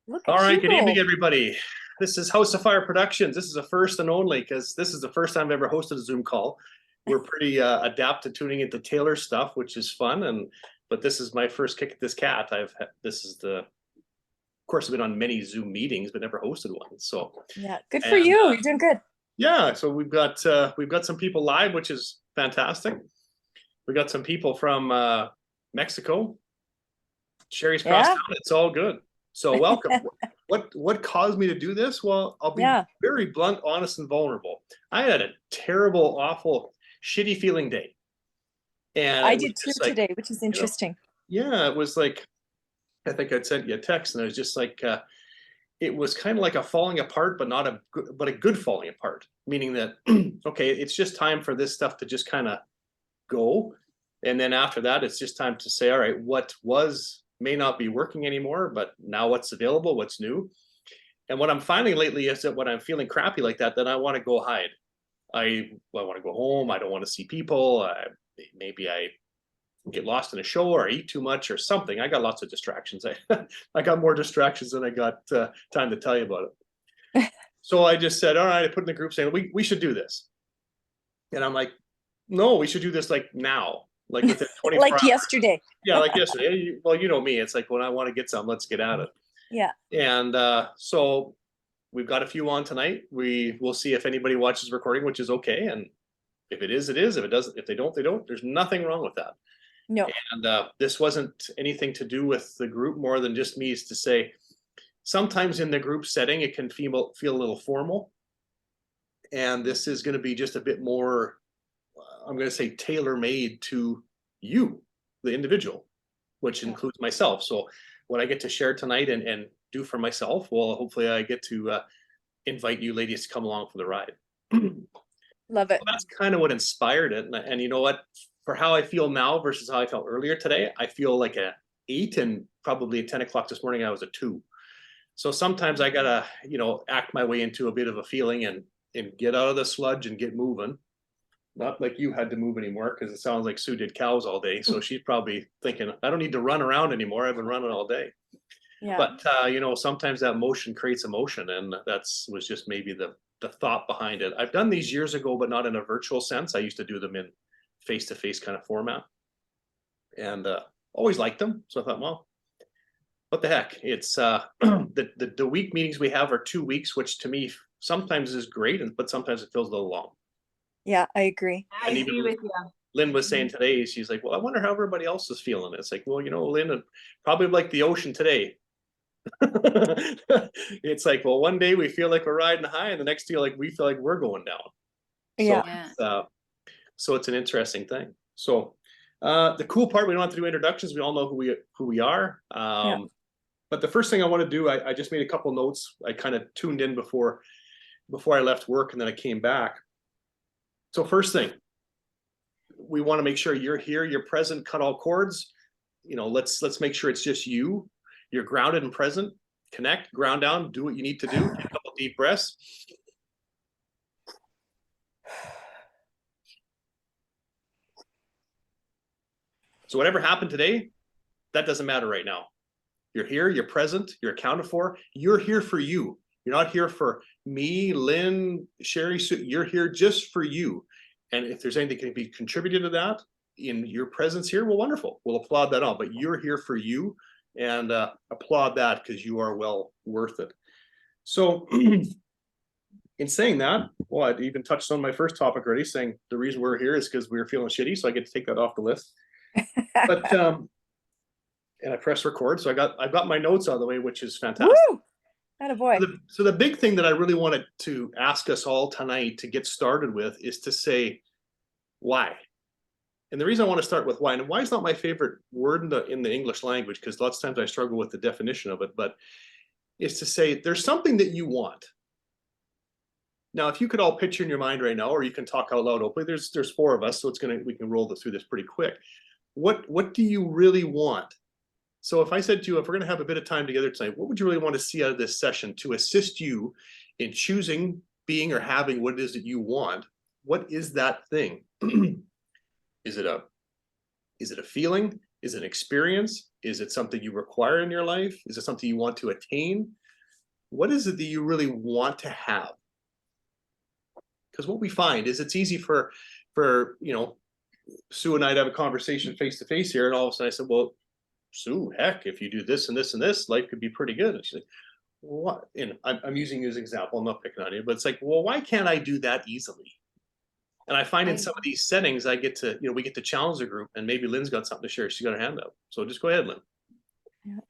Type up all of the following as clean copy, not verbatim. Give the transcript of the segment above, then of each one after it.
Look All at right, you good evening, go. everybody. This is House of Fire Productions. This is a first and only because this is the first time I've ever hosted a Zoom call. We're pretty adept to tuning into Taylor stuff, which is fun. But this is my first kick at this cat. This is of course, I've been on many Zoom meetings, but never hosted one. So, Yeah, good for and you. You're doing good. yeah, so we've got some people live, which is fantastic. We got some people from Mexico. Sherry's cross Yeah. town. It's all good. So welcome. What caused me to do this? Well, I'll be Yeah. very blunt, honest, and vulnerable. I had a terrible, awful, shitty feeling day. And I it was did too just like, today, which is you know, interesting. yeah, it was like, I think I'd sent you a text and it was just like, it was kind of like a falling apart, but not but a good falling apart, meaning that, okay, it's just time for this stuff to just kind of go. And then after that, it's just time to say, all right, what was may not be working anymore, but now what's available, what's new. And what I'm finding lately is that when I'm feeling crappy like that, then I want to go hide. I want to go home. I don't want to see people. Maybe I get lost in a show or I eat too much or something. I got lots of distractions. I got more distractions than I got time to tell you about it. So I just said, all right, I put in the group saying we should do this. And I'm like, no, we should do this like now, like within 24 Like hours. yesterday. Yeah, like yesterday. Well, you know me. It's like when I want to get some, let's get at it. Yeah. And so we've got a few on tonight. We will see if anybody watches the recording, which is okay. And if it is, it is. If it doesn't, if they don't, they don't. There's nothing wrong with that. No. And this wasn't anything to do with the group more than just me. Is to say, sometimes in the group setting, it can feel a little formal. And this is going to be just a bit more, I'm going to say, tailor made to you, the individual, which includes myself. So what I get to share tonight and do for myself, well, hopefully I get to invite you ladies to come along for the ride. Love it. That's kind of what inspired it. And you know what? For how I feel now versus how I felt earlier today, I feel like a 8, and probably at 10 o'clock this morning, I was a 2. So sometimes I gotta, act my way into a bit of a feeling and get out of the sludge and get moving. Not like you had to move anymore, because it sounds like Sue did cows all day. So she's probably thinking, I don't need to run around anymore. I've been running all day. Yeah. But sometimes that motion creates emotion, and was just maybe the thought behind it. I've done these years ago, but not in a virtual sense. I used to do them in face-to-face kind of format, and always liked them. So I thought, well, what the heck? It's the week meetings we have are 2 weeks, which to me sometimes is great, but sometimes it feels a little long. Yeah, I agree. I agree with you. Lynn was saying today, she's like, well, I wonder how everybody else is feeling. It's like, well, Lynn, probably like the ocean today. It's like, well, one day we feel like we're riding high, and the next day we feel like we're going down. So, Yeah. so it's an interesting thing. So the cool part, we don't have to do introductions. We all know who we are. Yeah. But the first thing I want to do, I just made a couple notes. I kind of tuned in before I left work, and then I came back. So first thing, we want to make sure you're here, you're present, cut all cords. Let's make sure it's just you. You're grounded and present. Connect, ground down, do what you need to do. Take a couple deep breaths. So whatever happened today, that doesn't matter right now. You're here, you're present, you're accounted for. You're here for you. You're not here for me, Lynn, Sherry. You're here just for you. And if there's anything that can be contributed to that in your presence here, well, wonderful. We'll applaud that on. But you're here for you, and applaud that, because you are well worth it. So in saying that, well, I even touched on my first topic already, saying the reason we're here is because we were feeling shitty. So I get to take that off the list. But and I press record. So I've got my notes out of the way, which is fantastic. Woo! Attaboy. So the big thing that I really wanted to ask us all tonight to get started with is to say, why? And the reason I want to start with why, and why is not my favorite word in the English language, because lots of times I struggle with the definition of it, but is to say there's something that you want. Now, if you could all picture in your mind right now, or you can talk out loud openly, there's 4 of us, so we can roll through this pretty quick. What do you really want? So if I said to you, if we're going to have a bit of time together tonight, what would you really want to see out of this session to assist you in choosing, being, or having what it is that you want? What is that thing? Is it a feeling? Is it experience? Is it something you require in your life? Is it something you want to attain? What is it that you really want to have? Because what we find is it's easy for Sue and I to have a conversation face to face here, and all of a sudden I said, well, Sue, heck, if you do this and this and this, life could be pretty good. And she's like, what? And I'm using you as an example, I'm not picking on you, but it's like, well, why can't I do that easily? And I find in some of these settings, I get to, we get to challenge the group, and maybe Lynn's got something to share. She's got her hand up. So just go ahead, Lynn.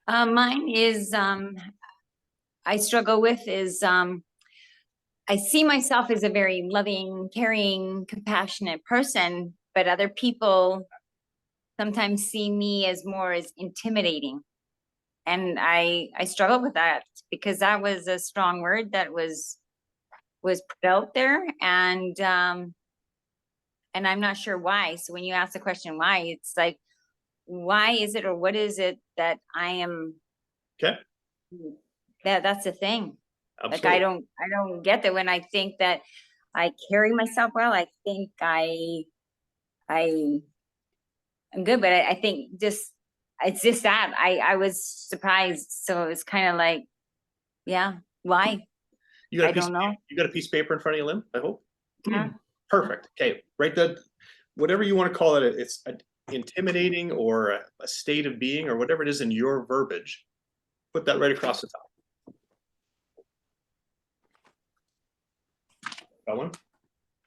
Mine is, I struggle with is, I see myself as a very loving, caring, compassionate person, but other people sometimes see me as more as intimidating. And I struggle with that because that was a strong word that was put out there, and I'm not sure why. So when you ask the question why, it's like, why is it, or what is it that I am? Okay. That's the thing. Absolutely. Like I don't get that when I think that I carry myself well. I think I'm good, but I think it's just that I was surprised. So it's kind of like, yeah, why? I don't know. You got a piece of paper in front of you, Lynn, I hope? Yeah. Perfect. Okay, write that, whatever you want to call it, it's intimidating or a state of being or whatever it is in your verbiage. Put that right across the top. Got one?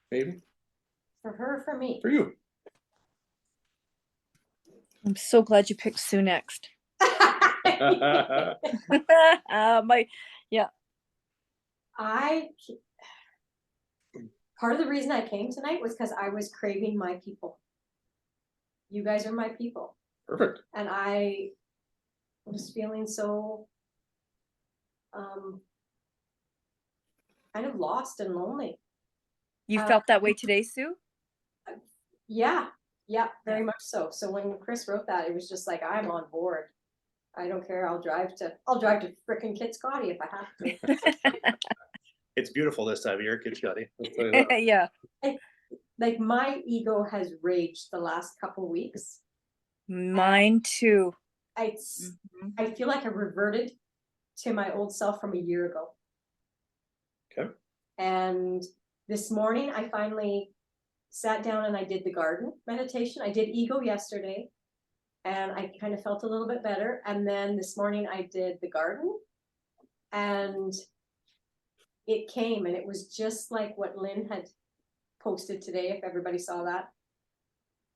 Maybe? For her, for me. For you. I'm so glad you picked Sue next. Yeah. Part of the reason I came tonight was because I was craving my people. You guys are my people. Perfect. And I was feeling so kind of lost and lonely. You felt that way today, Sue? Yeah, very much so. So when Chris wrote that, it was just like, I'm on board. I don't care. I'll drive to frickin' Kitscoty if I have to. It's beautiful this time of year, Kitscoty. Yeah. Like my ego has raged the last couple weeks. Mine too. I feel like I reverted to my old self from a year ago. Okay. And this morning I finally sat down and I did the garden meditation. I did ego yesterday and I kind of felt a little bit better. And then this morning I did the garden and it came, and it was just like what Lynn had posted today, if everybody saw that.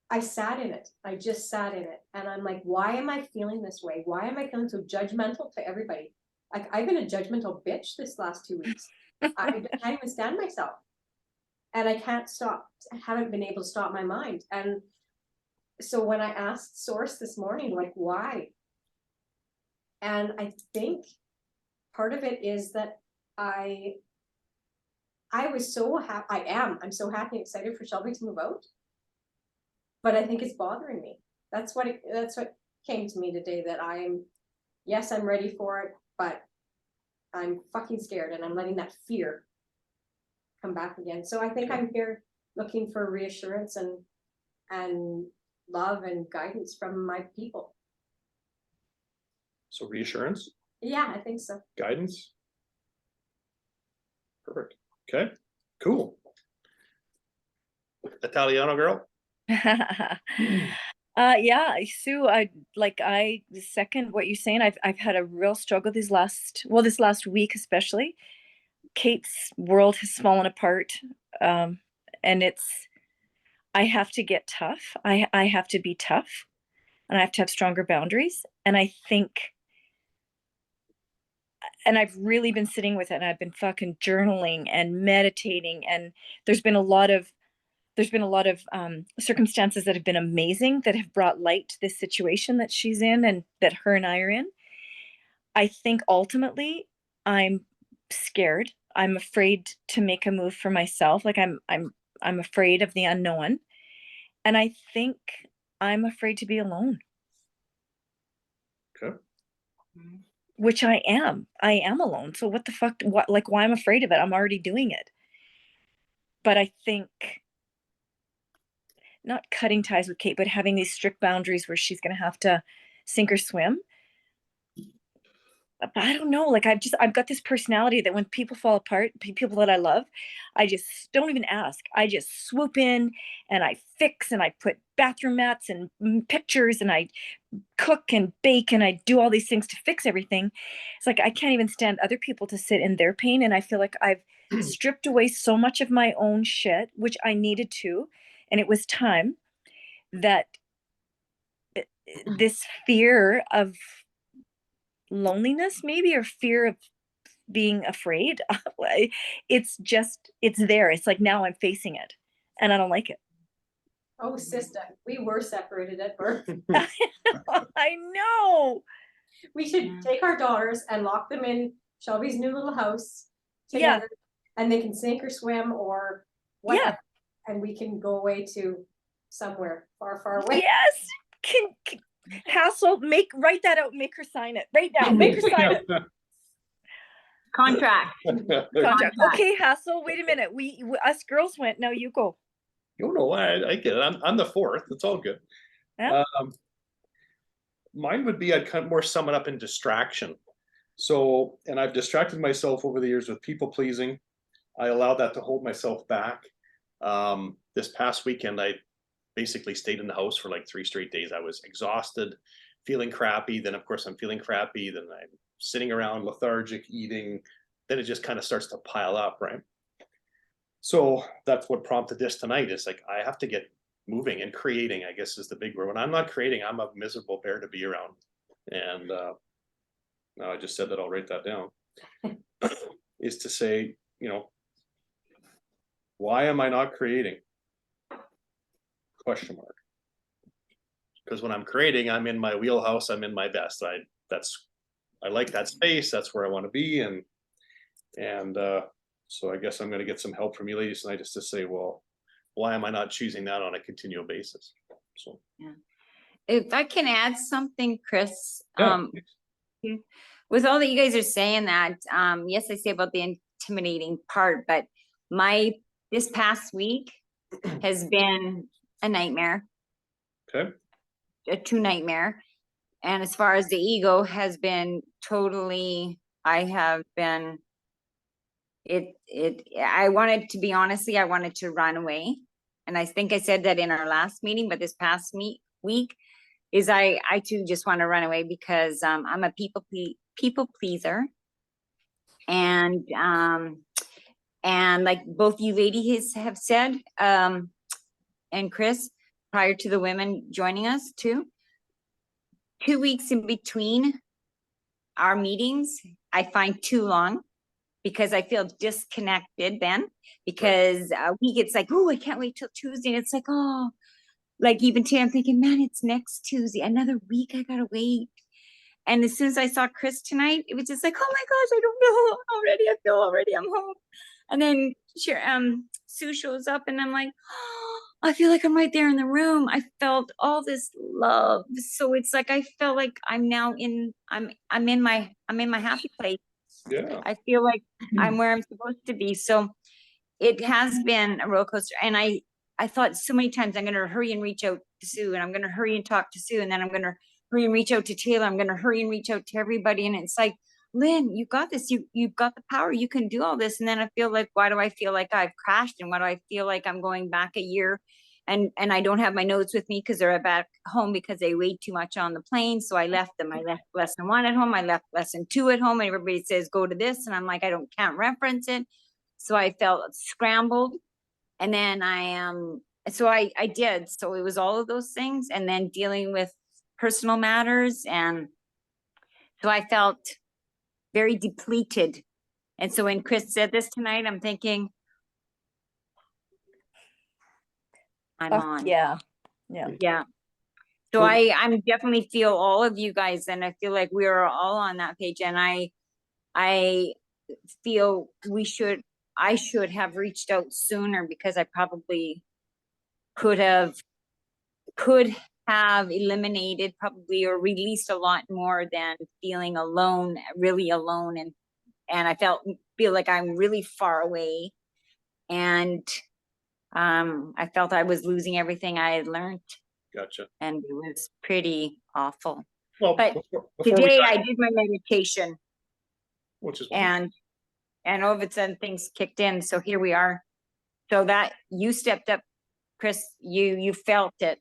I sat in it. I just sat in it. And I'm like, why am I feeling this way? Why am I feeling so judgmental to everybody? Like, I've been a judgmental bitch this last 2 weeks. I can't even stand myself. And I can't stop. I haven't been able to stop my mind. And so when I asked Source this morning, like, why? And I think part of it is that I was so happy. I'm so happy and excited for Shelby to move out. But I think it's bothering me. That's what came to me today, that I'm ready for it, but I'm fucking scared, and I'm letting that fear come back again. So I think I'm here looking for reassurance and love and guidance from my people. So reassurance? Yeah, I think so. Guidance? Perfect. Okay, cool. Italiano girl? Yeah, Sue, I second what you're saying. I've had a real struggle this last week, especially. Kate's world has fallen apart. And I have to get tough. I have to be tough, and I have to have stronger boundaries. And I think, and I've really been sitting with it, and I've been fucking journaling and meditating, and there's been a lot of circumstances that have been amazing, that have brought light to this situation that she's in and that her and I are in. I think ultimately I'm scared. I'm afraid to make a move for myself. Like I'm afraid of the unknown. And I think I'm afraid to be alone. Okay. Which I am. I am alone. So what the fuck, why I'm afraid of it? I'm already doing it. But I think not cutting ties with Kate, but having these strict boundaries where she's going to have to sink or swim. But I don't know, like I've got this personality that when people fall apart, people that I love, I just don't even ask. I just swoop in and I fix and I put bathroom mats and pictures and I cook and bake and I do all these things to fix everything. It's like I can't even stand other people to sit in their pain, and I feel like I've stripped away so much of my own shit, which I needed to, and it was time that this fear of loneliness maybe, or fear of being afraid, it's there. It's like now I'm facing it and I don't like it. Oh, sister, we were separated at birth. I know. We should take our daughters and lock them in Shelby's new little house Yeah. together, and they can sink or swim or whatever, and we can go away to somewhere far, far away. Yes. Can Hassel, write that out, make her sign it right now. Make her sign it. Contract. Contract. Okay, Hassel, wait a minute. We us girls went, now you go. You know, I get it. I'm the fourth. It's all good. Yeah. Mine would be, I'd kind of more sum it up in distraction. So, and I've distracted myself over the years with people pleasing. I allowed that to hold myself back. This past weekend, I basically stayed in the house for like 3 straight days. I was exhausted, feeling crappy. Then of course I'm feeling crappy. Then I'm sitting around lethargic, eating. Then it just kind of starts to pile up, right? So that's what prompted this tonight, is like, I have to get moving and creating, I guess, is the big word. When I'm not creating, I'm a miserable bear to be around. And now I just said that, I'll write that down, is to say, you know, why am I not creating? Question mark. Because when I'm creating, I'm in my wheelhouse, I'm in my best. I like that space, that's where I want to be. And so I guess I'm going to get some help from you ladies tonight, just to say, well, why am I not choosing that on a continual basis? So Yeah. If I can add something, Chris, yeah. with all that you guys are saying, that yes, I say about the intimidating part, but this past week has been a nightmare. Okay. A true nightmare. And as far as the ego has been totally, I wanted to be, honestly, I wanted to run away. And I think I said that in our last meeting, but this past week is I too just want to run away, because I'm a people pleaser. And like both you ladies have said, and Chris, prior to the women joining us too, 2 weeks in between our meetings, I find too long, because I feel disconnected then, because a week it's like, oh, I can't wait till Tuesday. And it's like, oh, like even today I'm thinking, man, it's next Tuesday, another week, I gotta wait. And as soon as I saw Chris tonight, it was just like, oh my gosh, I don't know already. I feel already I'm home. And then Sue shows up and I'm like, oh, I feel like I'm right there in the room. I felt all this love. So it's like, I felt like I'm now I'm in my happy place. Yeah. I feel like I'm where I'm supposed to be. So it has been a roller coaster. And I thought so many times, I'm going to hurry and reach out to Sue, and I'm going to hurry and talk to Sue. And then I'm going to hurry and reach out to Taylor. I'm going to hurry and reach out to everybody. And it's like, Lynn, you got this. You've got the power. You can do all this. And then I feel like, why do I feel like I've crashed? And why do I feel like I'm going back a year? And I don't have my notes with me because they're back home because they weighed too much on the plane. So I left them. I left lesson 1 at home. I left lesson 2 at home. And everybody says, go to this. And I'm like, I can't reference it. So I felt scrambled. And then so I did. So it was all of those things. And then dealing with personal matters. And so I felt very depleted. And so when Chris said this tonight, I'm thinking, I'm on. Yeah. So I'm definitely feel all of you guys, and I feel like we are all on that page. And I feel I should have reached out sooner, because I probably could have eliminated probably, or released a lot more than feeling alone, really alone. And I feel like I'm really far away. And I felt I was losing everything I had learned, Gotcha. and it was pretty awful. Well, But before we today dive- I did my meditation, which is wonderful. and all of a sudden things kicked in. So here we are. So that you stepped up, Chris, you felt it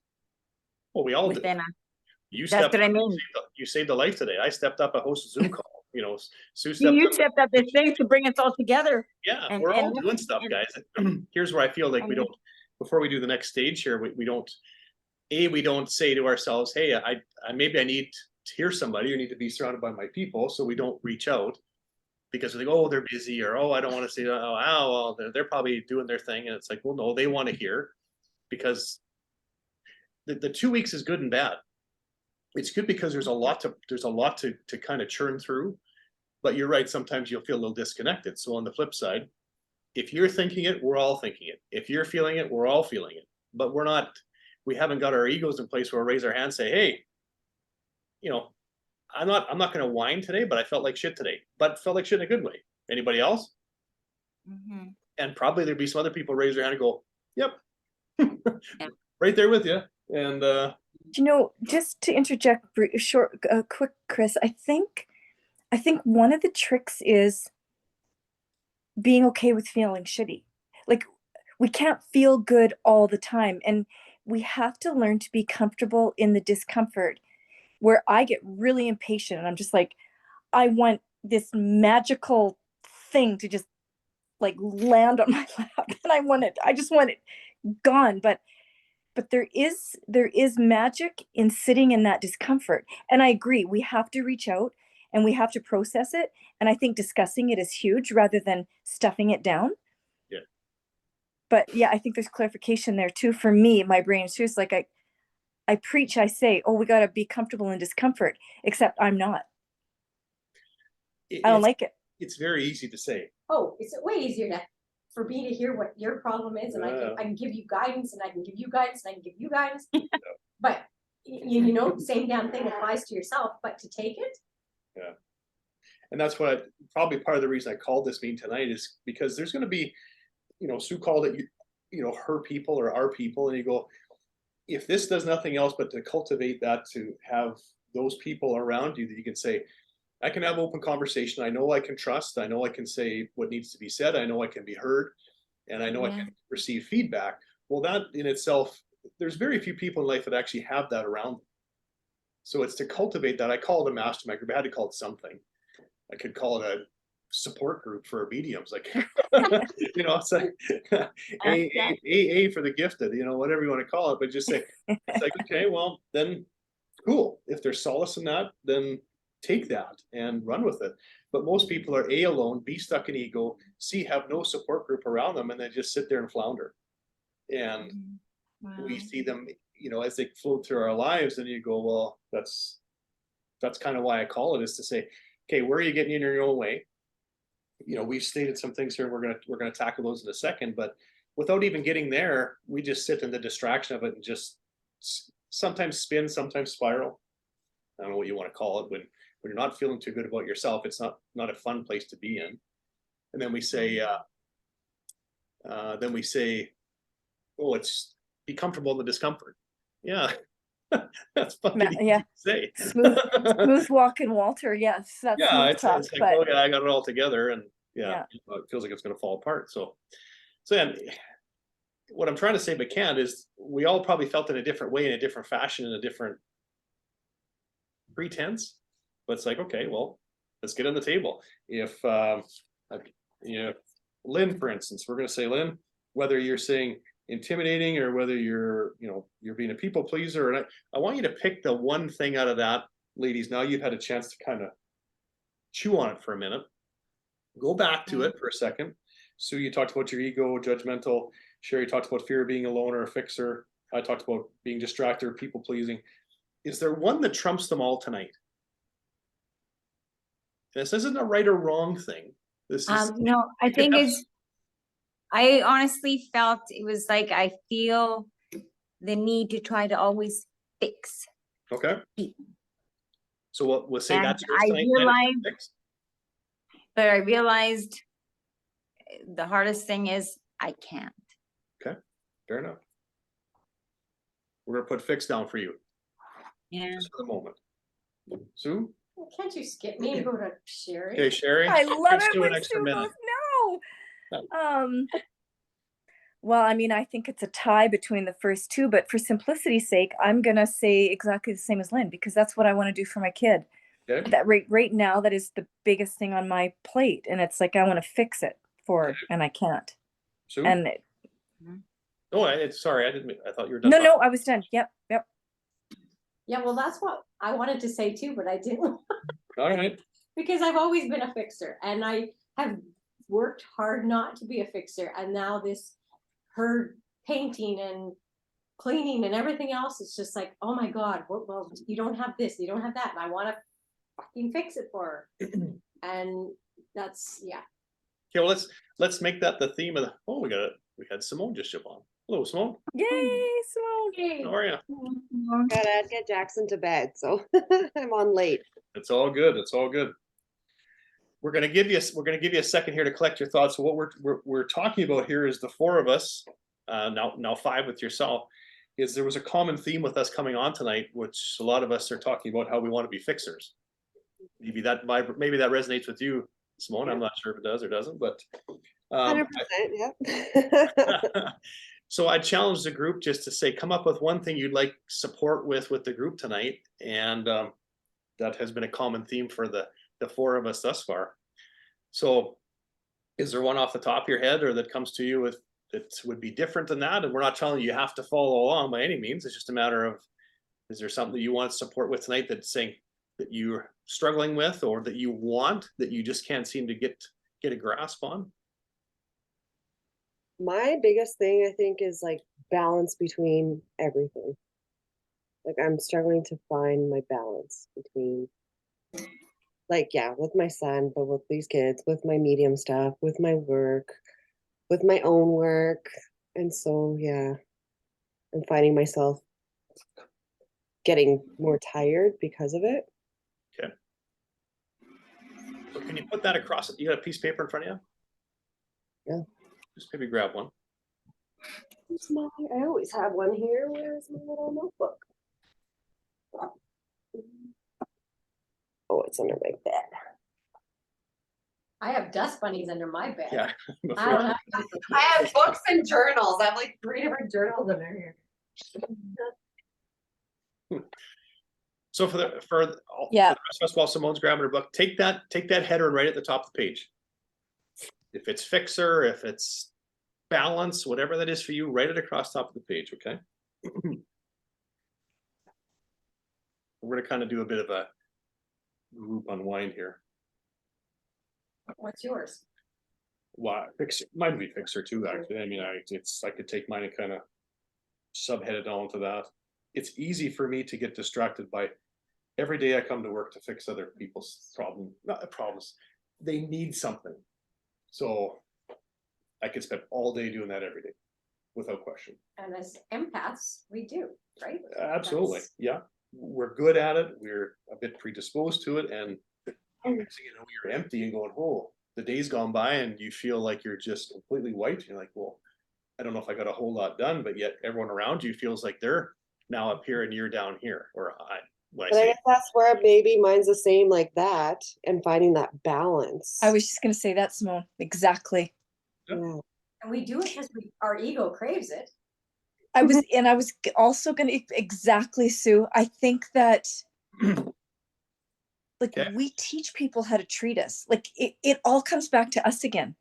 Well, we all did. within us. You That's stepped what I up, mean. you saved a life today. I stepped up, I hosted a Zoom call, you know, Sue stepped You up. stepped up this thing to bring us all together. Yeah, and- we're all and- doing stuff, and- guys. Here's where I feel like we and- don't, before we do the next stage here, we don't, we don't say to ourselves, hey, I maybe I need to hear somebody, or need to be surrounded by my people, so we don't reach out because we think, oh, they're busy, or oh, I don't want to say, oh, well, they're probably doing their thing, and it's like, well, no, they want to hear, because the 2 weeks is good and bad. It's good because there's a lot to kind of churn through, but you're right, sometimes you'll feel a little disconnected. So on the flip side, if you're thinking it, we're all thinking it. If you're feeling it, we're all feeling it. But we haven't got our egos in place where we raise our hand and say, hey, you know, I'm not going to whine today, but I felt like shit today, but felt like shit in a good way. Anybody else? Mhm. And probably there'd be some other people raise their hand and go, yep, Yeah. right there with you. And You know, just to interject quick, Chris, I think one of the tricks is being okay with feeling shitty. Like, we can't feel good all the time, and we have to learn to be comfortable in the discomfort, where I get really impatient and I'm just like, I want this magical thing to just like land on my lap, and I just want it gone. But there is magic in sitting in that discomfort. And I agree, we have to reach out and we have to process it. And I think discussing it is huge rather than stuffing it down. Yeah. But yeah, I think there's clarification there too. For me, my brain too is like, I preach, I say, oh, we got to be comfortable in discomfort, except I'm not. I don't like it. It's very easy to say. Oh, it's way easier for me to hear what your problem is, and Yeah. I can give you guidance, and I can give you guidance, and I can give you guidance. But you know, same damn thing applies to yourself, but to take it. Yeah. And that's what probably part of the reason I called this meeting tonight is because there's going to be, you know, Sue called it, you know, her people or our people, and you go, if this does nothing else but to cultivate that, to have those people around you that you can say, I can have open conversation. I know I can trust. I know I can say what needs to be said. I know I can be heard, and I know I can receive feedback. Well, that in itself, there's very few people in life that actually have that around them. So it's to cultivate that. I call it a mastermind group. I had to call it something. I could call it a support group for mediums, like, you know, it's like AA for the gifted, you know, whatever you want to call it, but just say, it's like, okay, well, then cool. If there's solace in that, then take that and run with it. But most people are A, alone, B, stuck in ego, C, have no support group around them, and they just sit there and flounder. And we see them, you know, as they flow through our lives, and you go, well, that's kind of why I call it, is to say, okay, where are you getting in your own way? You know, we've stated some things here, and we're gonna tackle those in a second, but without even getting there, we just sit in the distraction of it and just sometimes spin, sometimes spiral. I don't know what you want to call it. When you're not feeling too good about yourself, it's not a fun place to be in. And then we say, oh, it's be comfortable in the discomfort. Yeah. That's fucking easy to say. Smooth walking, Walter. Yes, that's yeah. it's talk, it's like, but oh yeah, I got it all together, and yeah. It feels like it's going to fall apart. So then, what I'm trying to say, but can't, is we all probably felt in a different way, in a different fashion, in a different pretense. But it's like, okay, well, let's get on the table. If you know, Lynn, for instance, we're going to say, Lynn, whether you're saying intimidating or whether you're, you know, you're being a people pleaser, and I want you to pick the one thing out of that, ladies. Now you've had a chance to kind of chew on it for a minute. Go back to it for a second. Sue, you talked about your ego, judgmental. Sherry talked about fear of being alone or a fixer. I talked about being distracted or people pleasing. Is there one that trumps them all tonight? This isn't a right or wrong thing. This is no, I think I honestly felt it was like, I feel the need to try to always fix. okay. So we'll say And that's but I realized the hardest thing is I can't. Okay. Fair enough. We're gonna put fix down for you, Yeah. just for the moment. Sue? Can't you skip me and go to Sherry? Okay, Sherry? I love Give it Sue when an extra Sue minute. goes, no. Well, I mean, I think it's a tie between the first two, but for simplicity's sake, I'm gonna say exactly the same as Lynn, because that's what I want to do for my kid. Okay, That right now, that is the biggest thing on my plate, and it's like I want to fix it for, and I can't. Sue? And Oh, sorry, I thought you were done. no, talking. I was done. Yep. Yeah, well, that's what I wanted to say too, but I didn't. All right, Because I've always been a fixer and I have worked hard not to be a fixer. And now her painting and cleaning and everything else, it's just like, oh my God, well, you don't have this, you don't have that. And I want to fucking fix it for her. And that's, yeah. okay, well, let's make that the theme of the, oh, we had Simone just jump on. Hello, Simone, Yay, Simone. how are you? Gotta get Jackson to bed, so I'm on late. It's all good, it's all good. We're gonna give you a second here to collect your thoughts. So what we're talking about here is the four of us, now five with yourself, is there was a common theme with us coming on tonight, which a lot of us are talking about how we want to be fixers. Maybe that resonates with you, Simone. I'm not sure if it does or doesn't, but 100%, yeah. so I challenged the group just to say, come up with one thing you'd like support with the group tonight, and that has been a common theme for the four of us thus far. So is there one off the top of your head or that comes to you with that would be different than that? And we're not telling you have to follow along by any means. It's just a matter of, is there something that you want support with tonight that's saying that you're struggling with, or that you want, that you just can't seem to get a grasp on? My biggest thing, I think, is like balance between everything. Like I'm struggling to find my balance between, like, yeah, with my son, but with these kids, with my medium stuff, with my work, with my own work. And so, yeah, I'm finding myself getting more tired because of it. Okay. So can you put that across? You got a piece of paper in front of you? Yeah. Just maybe grab one. I always have one here. Where's my little notebook? Oh, it's under my bed. I have dust bunnies under my bed. Yeah. I don't have. I have books and journals. I have like 3 different journals under here. So for the rest of us, while Simone's grabbing her book, take that header and write it at the top of the page. If it's fixer, if it's balance, whatever that is for you, write it across the top of the page, okay? We're gonna kind of do a bit of a group unwind here. What's yours? Why fixer? Mine would be fixer too, actually. I mean, I could take mine and kind of subhead it on to that. It's easy for me to get distracted by every day I come to work to fix other people's problems. They need something. So I could spend all day doing that every day without question. And as empaths, we do, right? Absolutely. That's- Yeah. We're good at it. We're a bit predisposed to it. And next thing you know, you're empty and going, oh, the day's gone by and you feel like you're just completely white. You're like, well, I don't know if I got a whole lot done, but yet everyone around you feels like they're now up here and you're down here. Or when I But I say, guess that's where maybe mine's the same like that, and finding that balance. I was just gonna say that, Simone. Exactly. Yeah. And we do it because our ego craves it. I was also gonna exactly, Sue. I think that like Okay. we teach people how to treat us. Like it all comes back to us again.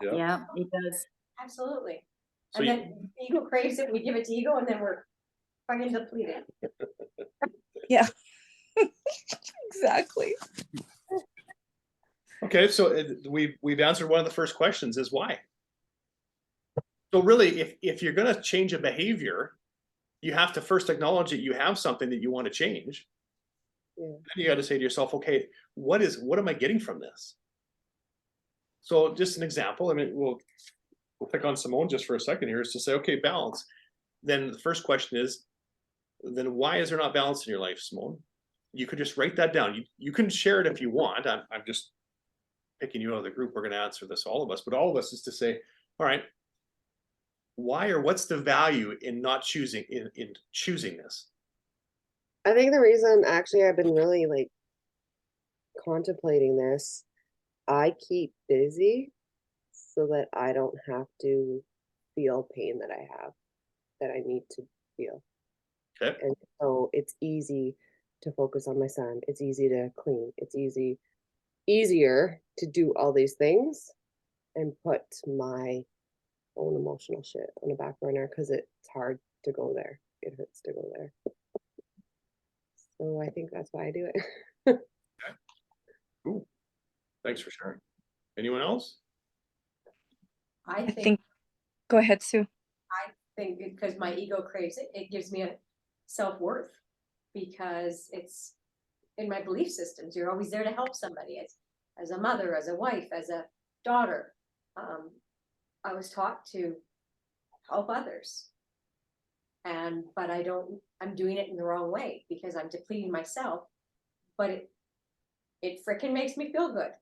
yeah. Yeah, it does. Absolutely. So And you- then ego craves it, we give it to ego, and then we're fucking depleted. Yeah. Exactly. Okay, so we've answered one of the first questions, is why. So really, if you're going to change a behavior, you have to first acknowledge that you have something that you want to change. Yeah. Then you got to say to yourself, okay, what am I getting from this? So just an example, I mean, we'll pick on Simone just for a second here, is to say, okay, balance. Then the first question is, then why is there not balance in your life, Simone? You could just write that down. You can share it if you want. I'm just picking you out of the group. We're going to answer this, all of us, but all of us is to say, all right, Why, or what's the value in not choosing in choosing this? I think the reason actually I've been really like contemplating this, I keep busy so that I don't have to feel pain that I have, that I need to feel. Okay. And so it's easy to focus on my son. It's easy to clean. It's easier to do all these things and put my own emotional shit on the back burner because it's hard to go there. It hurts to go there. So I think that's why I do it. Cool. Thanks for sharing. Anyone else? I I think, think, go ahead, Sue. because my ego craves it, it gives me a self-worth because it's in my belief systems. You're always there to help somebody as a mother, as a wife, as a daughter. I was taught to help others. But I'm doing it in the wrong way because I'm depleting myself, but it frickin' makes me feel good.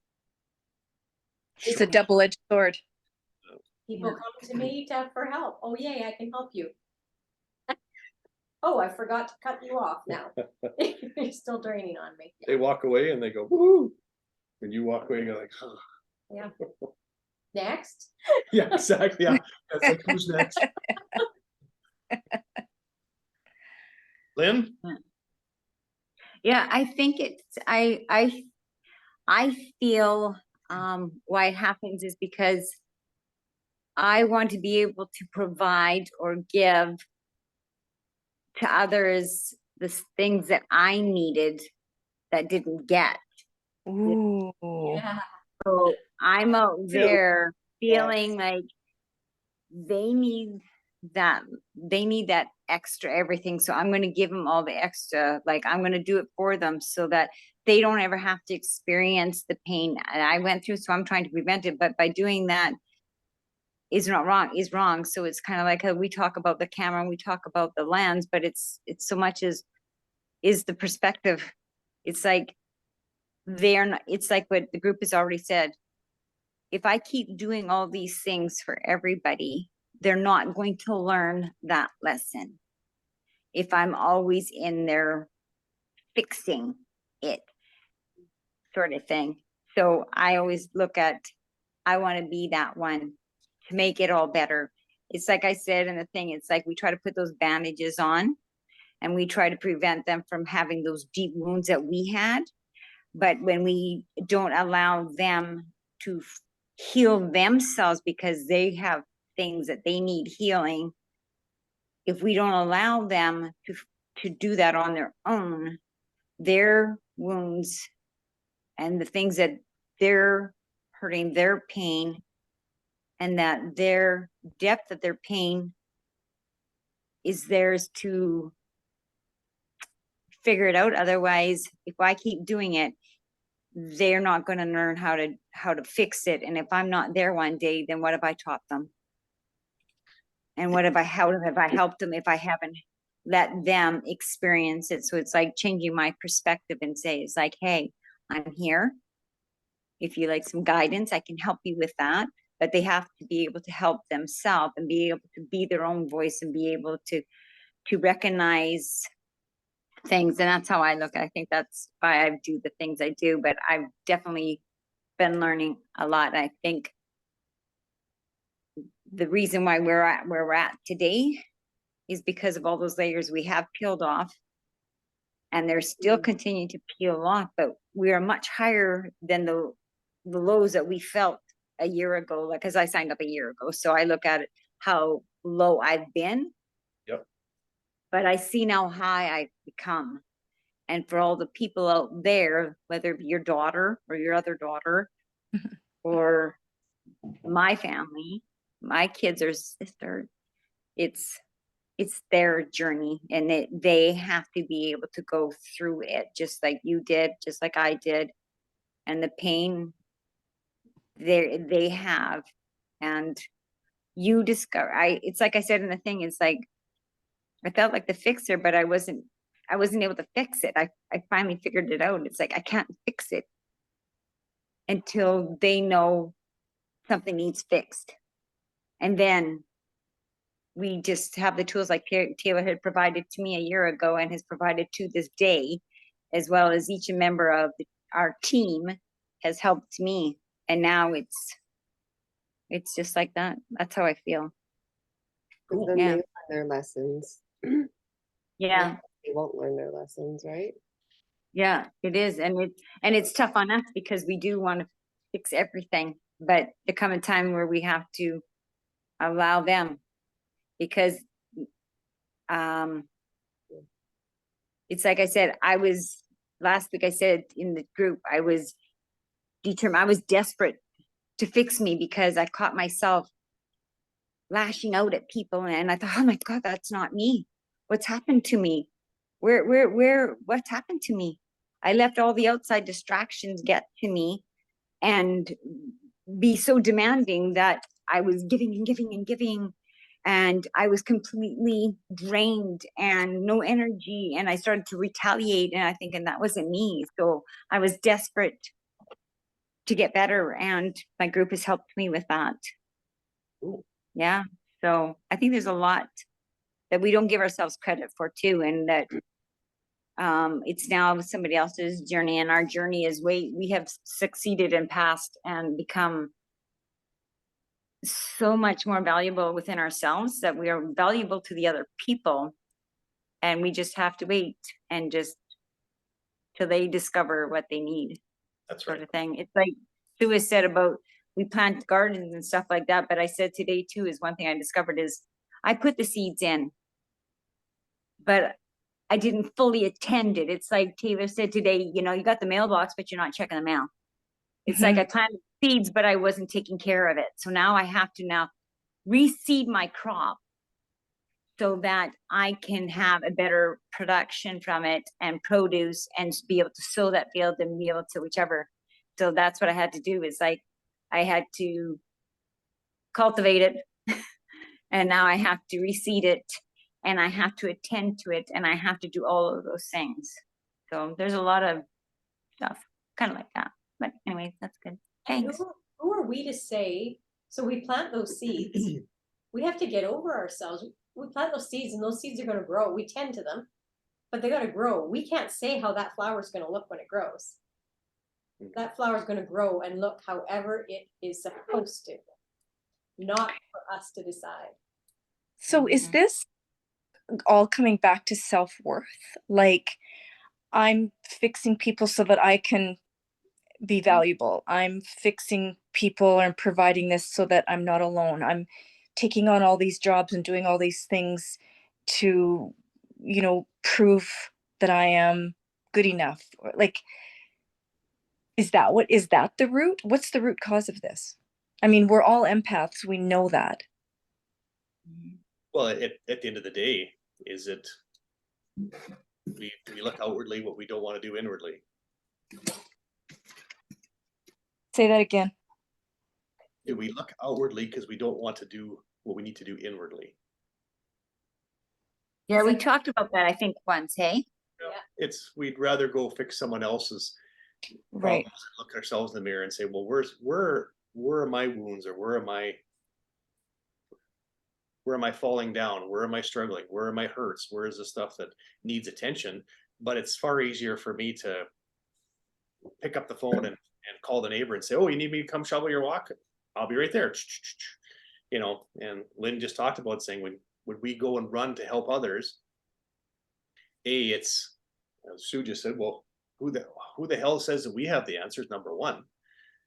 It's a double-edged sword. People Yeah. come to me for help. Oh, yay, I can help you. Oh, I forgot to cut you off now. You're still draining on me. They walk away and they go, woo. And you walk away and you're like, oh. Yeah. Next. Yeah, exactly. Yeah. That's like, who's next? Lynn? Yeah, I think I feel why it happens is because I want to be able to provide or give to others the things that I needed that didn't get. Ooh. Yeah. So I'm out True. there feeling like they need that extra everything. So I'm going to give them all the extra, like I'm going to do it for them so that they don't ever have to experience the pain I went through. So I'm trying to prevent it. But by doing that is not wrong, is wrong. So it's kind of like how we talk about the camera and we talk about the lens, but it's so much as is the perspective. It's like they're not, it's like what the group has already said. If I keep doing all these things for everybody, they're not going to learn that lesson. If I'm always in there fixing it, sort of thing. So I always look at, I want to be that one to make it all better. It's like I said in the thing, it's like we try to put those bandages on and we try to prevent them from having those deep wounds that we had. But when we don't allow them to heal themselves because they have things that they need healing, if we don't allow them to do that on their own, their wounds and the things that they're hurting, their pain, and that their depth of their pain is theirs to figure it out. Otherwise, if I keep doing it, they're not going to learn how to fix it. And if I'm not there one day, then what have I taught them? And how have I helped them if I haven't let them experience it? So it's like changing my perspective and say, it's like, hey, I'm here. If you like some guidance, I can help you with that. But they have to be able to help themselves and be able to be their own voice and be able to recognize things. And that's how I look. I think that's why I do the things I do. But I've definitely been learning a lot. I think the reason why we're at where we're at today is because of all those layers we have peeled off, and they're still continuing to peel off, but we are much higher than the lows that we felt a year ago, like, because I signed up a year ago. So I look at it, how low I've been. Yep. But I see now how high I've become. And for all the people out there, whether it be your daughter or your other daughter or my family, my kids or sister, it's their journey, and they have to be able to go through it just like you did, just like I did. And the pain they have, and you discover, it's like I said in the thing, it's like I felt like the fixer, but I wasn't able to fix it. I finally figured it out. It's like I can't fix it until they know something needs fixed. And then we just have the tools like Taylor had provided to me a year ago and has provided to this day, as well as each member of our team has helped me. And now it's just like that. That's how I feel. But Cool. then Yeah. they learn their lessons. Yeah. They won't learn their lessons, right? Yeah, it is. And it's tough on us because we do want to fix everything, but there come a time where we have to allow them, because it's like I said, last week I said in the group, I was determined, I was desperate to fix me because I caught myself lashing out at people, and I thought, oh my God, that's not me. What's happened to me? What's happened to me? I let all the outside distractions get to me and be so demanding that I was giving and giving and giving, and I was completely drained and no energy, and I started to retaliate, and that wasn't me. So I was desperate to get better, and my group has helped me with that. Cool. Yeah. So I think there's a lot that we don't give ourselves credit for too, and that it's now somebody else's journey, and our journey is we have succeeded and passed and become so much more valuable within ourselves, that we are valuable to the other people, and we just have to wait and just till they discover what they need, That's sort right. of thing. It's like Sue has said about we plant gardens and stuff like that, but I said today too is one thing I discovered is I put the seeds in, but I didn't fully attend it. It's like Taylor said today, you got the mailbox, but you're not checking the mail. It's like I planted seeds, but I wasn't taking care of it. So now I have to now reseed my crop so that I can have a better production from it and produce and be able to sow that field and be able to whichever. So that's what I had to do, is like I had to cultivate it and now I have to reseed it and I have to attend to it and I have to do all of those things. So there's a lot of stuff kind of like that. But anyways, that's good. And Thanks. who are we to say, so we plant those seeds, we have to get over ourselves. We plant those seeds and those seeds are gonna grow, we tend to them, but they gotta grow. We can't say how that flower is gonna look when it grows. That flower is gonna grow and look however it is supposed to, not for us to decide. So is this all coming back to self-worth? Like, I'm fixing people so that I can be valuable. I'm fixing people and providing this so that I'm not alone. I'm taking on all these jobs and doing all these things to, prove that I am good enough. Like, is that the root? What's the root cause of this? I mean, we're all empaths. We know that. Well, at the end of the day, is it we look outwardly what we don't want to do inwardly. Say that again. Do we look outwardly because we don't want to do what we need to do inwardly? Yeah, we talked about that, I think, once, hey? We'd rather go fix someone else's Right. problems and look ourselves in the mirror and say, well, where are my wounds, or where am I falling down? Where am I struggling? Where are my hurts? Where is the stuff that needs attention? But it's far easier for me to pick up the phone and call the neighbor and say, oh, you need me to come shovel your walk? I'll be right there. And Lynn just talked about saying, when we go and run to help others, it's, as Sue just said, well, who the hell says that we have the answers, number one.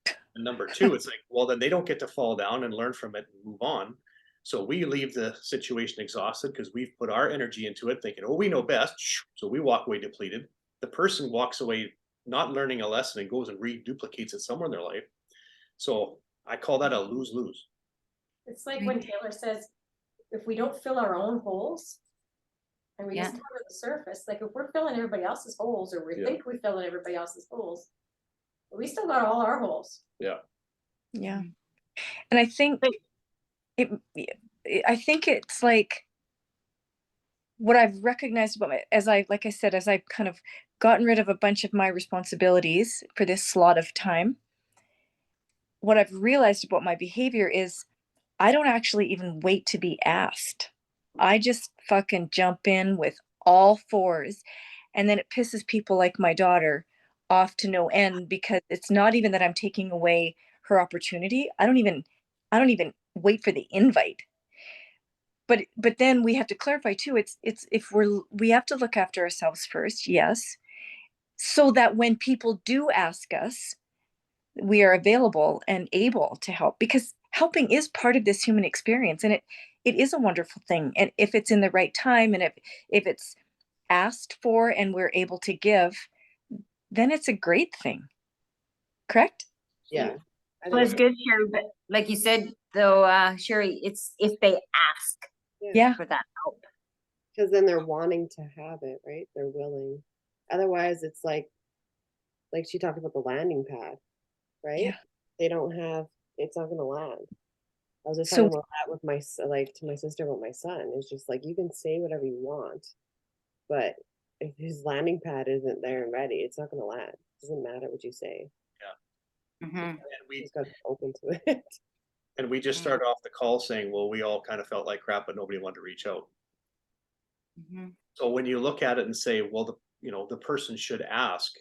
And number two, it's like, well, then they don't get to fall down and learn from it and move on. So we leave the situation exhausted because we've put our energy into it thinking, oh, we know best. So we walk away depleted. The person walks away not learning a lesson and goes and reduplicates it somewhere in their life. So I call that a lose-lose. It's like when Taylor says, if we don't fill our own holes and we just cover the surface, like if we're filling everybody else's holes, or we think we're filling everybody else's holes, we still got all our holes. Yeah. Yeah. And I think it's like what I've recognized about as I've kind of gotten rid of a bunch of my responsibilities for this slot of time, what I've realized about my behavior is I don't actually even wait to be asked. I just fucking jump in with all fours. And then it pisses people like my daughter off to no end, because it's not even that I'm taking away her opportunity. I don't even wait for the invite. But then we have to clarify too, it's if we have to look after ourselves first, yes, so that when people do ask us, we are available and able to help, because helping is part of this human experience, and it is a wonderful thing. And if it's in the right time, and if it's asked for and we're able to give, then it's a great thing. Correct? Yeah. I Well, think it's good, Sherry, but like you said, though, Sherry, it's if they ask Yeah. for that help. because then they're wanting to have it, right? They're willing. Otherwise, it's like she talked about the landing pad, right? Yeah. They don't have. It's not going to land. I was just So talking about that with my to my sister about my son. It's just like, you can say whatever you want, but if his landing pad isn't there and ready, it's not going to land. It doesn't matter what you say. Mhm. And He's got to be open to it. and we just started off the call saying, well, we all kind of felt like crap, but nobody wanted to reach out. Mhm. So when you look at it and say, well, the person should ask,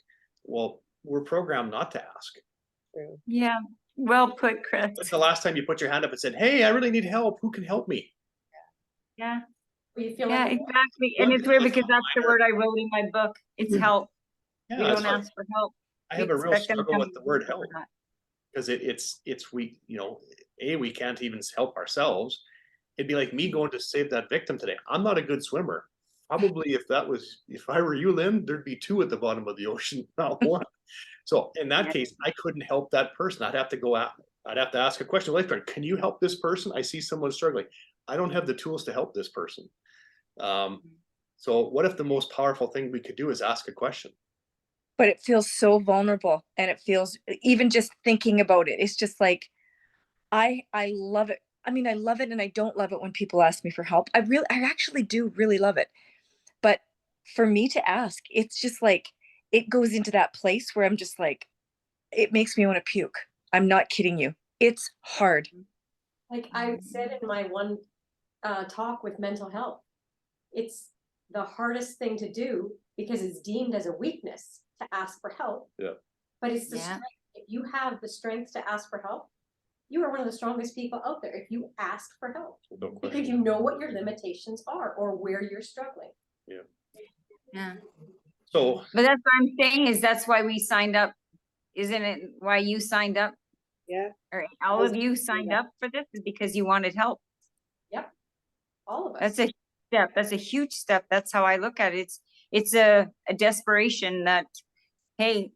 well, we're programmed not to ask. True. Yeah, well put, Chris. When's the last time you put your hand up and said, hey, I really need help. Who can help me? Yeah, Well, you feel yeah, like exactly. And it's weird because that's the word I wrote in my book. It's help. Yeah, We it's don't like, ask for help. I We have a real expect them to struggle come with the word to help, that. because we can't even help ourselves. It'd be like me going to save that victim today. I'm not a good swimmer. Probably if I were you, Lynn, there'd be 2 at the bottom of the ocean, not 1. So in that Yeah. case, I couldn't help that person. I'd have to ask a question. Lifeguard, can you help this person? I see someone struggling. I don't have the tools to help this person. So what if the most powerful thing we could do is ask a question? but it feels so vulnerable, and it feels, even just thinking about it, it's just like, I love it. I mean, I love it, and I don't love it when people ask me for help. I actually do really love it. But for me to ask, it's just like, it goes into that place where I'm just like, it makes me want to puke. I'm not kidding you. It's hard. Like I said in my one talk with mental health, it's the hardest thing to do because it's deemed as a weakness to ask for help. Yeah. But it's the Yeah. strength. If you have the strength to ask for help, you are one of the strongest people out there if you ask for help. No Because question. you know what your limitations are or where you're struggling. Yeah. So But that's what I'm saying, is that's why we signed up. Isn't it why you signed up? Yeah. Or all of you signed up for this is because you wanted help. Yep. All of us. That's a step. That's a huge step. That's how I look at it. It's a desperation that, hey,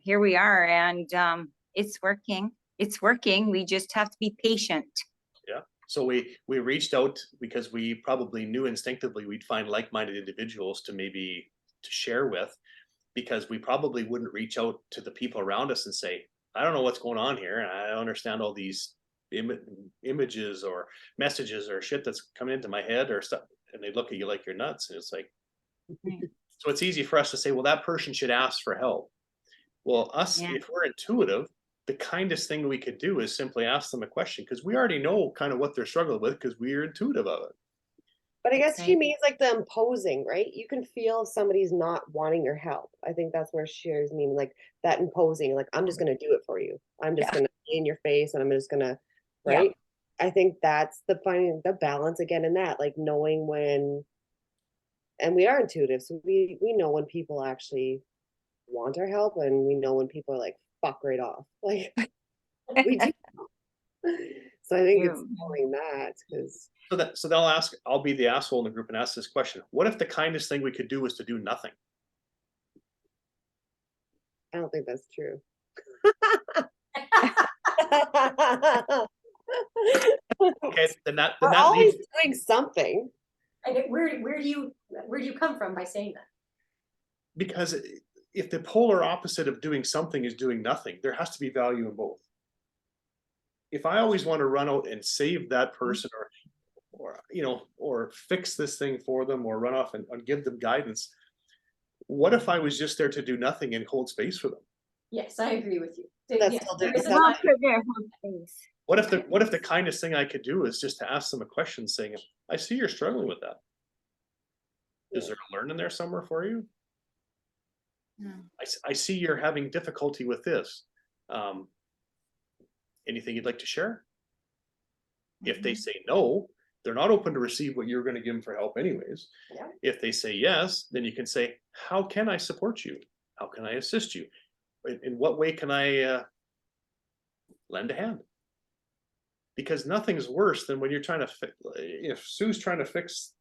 here we are, and it's working. It's working. We just have to be patient. yeah. So we reached out because we probably knew instinctively we'd find like-minded individuals to share with, because we probably wouldn't reach out to the people around us and say, I don't know what's going on here, and I don't understand all these images or messages or shit that's coming into my head or stuff, and they look at you like you're nuts. And it's like, so it's easy for us to say, well, that person should ask for help. Well, Yeah. if we're intuitive, the kindest thing we could do is simply ask them a question, because we already know kind of what they're struggling with, because we're intuitive of it. But I guess she Right. means like the imposing, right? You can feel if somebody's not wanting your help. I think that's where Sherry's meaning, like that imposing, like, I'm just going to do it for you. I'm just Yeah. going to be in your face and I'm just going to, Yeah. right? I think that's finding the balance again in that, like knowing when, and we are intuitive. So we know when people actually want our help, and we know when people are like, fuck right off. Like we do. So I think it's knowing that, because So they'll ask, I'll be the asshole in the group and ask this question: what if the kindest thing we could do was to do nothing? I don't think that's true. Okay, then that We're leads, always doing something. And where do you come from by saying that? because if the polar opposite of doing something is doing nothing, there has to be value in both. If I always want to run out and save that person, or fix this thing for them, or run off and give them guidance, what if I was just there to do nothing and hold space for them? Yes, I agree with you. That's Yes, still there doing is a something. time- Well, for their home space. What if the kindest thing I could do is just to ask them a question saying, I see you're struggling with that. Is there a learn in there somewhere for you? I see you're having difficulty with this. Anything you'd like to share? If they say no, they're not open to receive what you're going to give them for help anyways. Yeah. If they say yes, then you can say, how can I support you? How can I assist you? In what way can I lend a hand? Because nothing's worse than when you're trying to fix, if Sue's trying to fix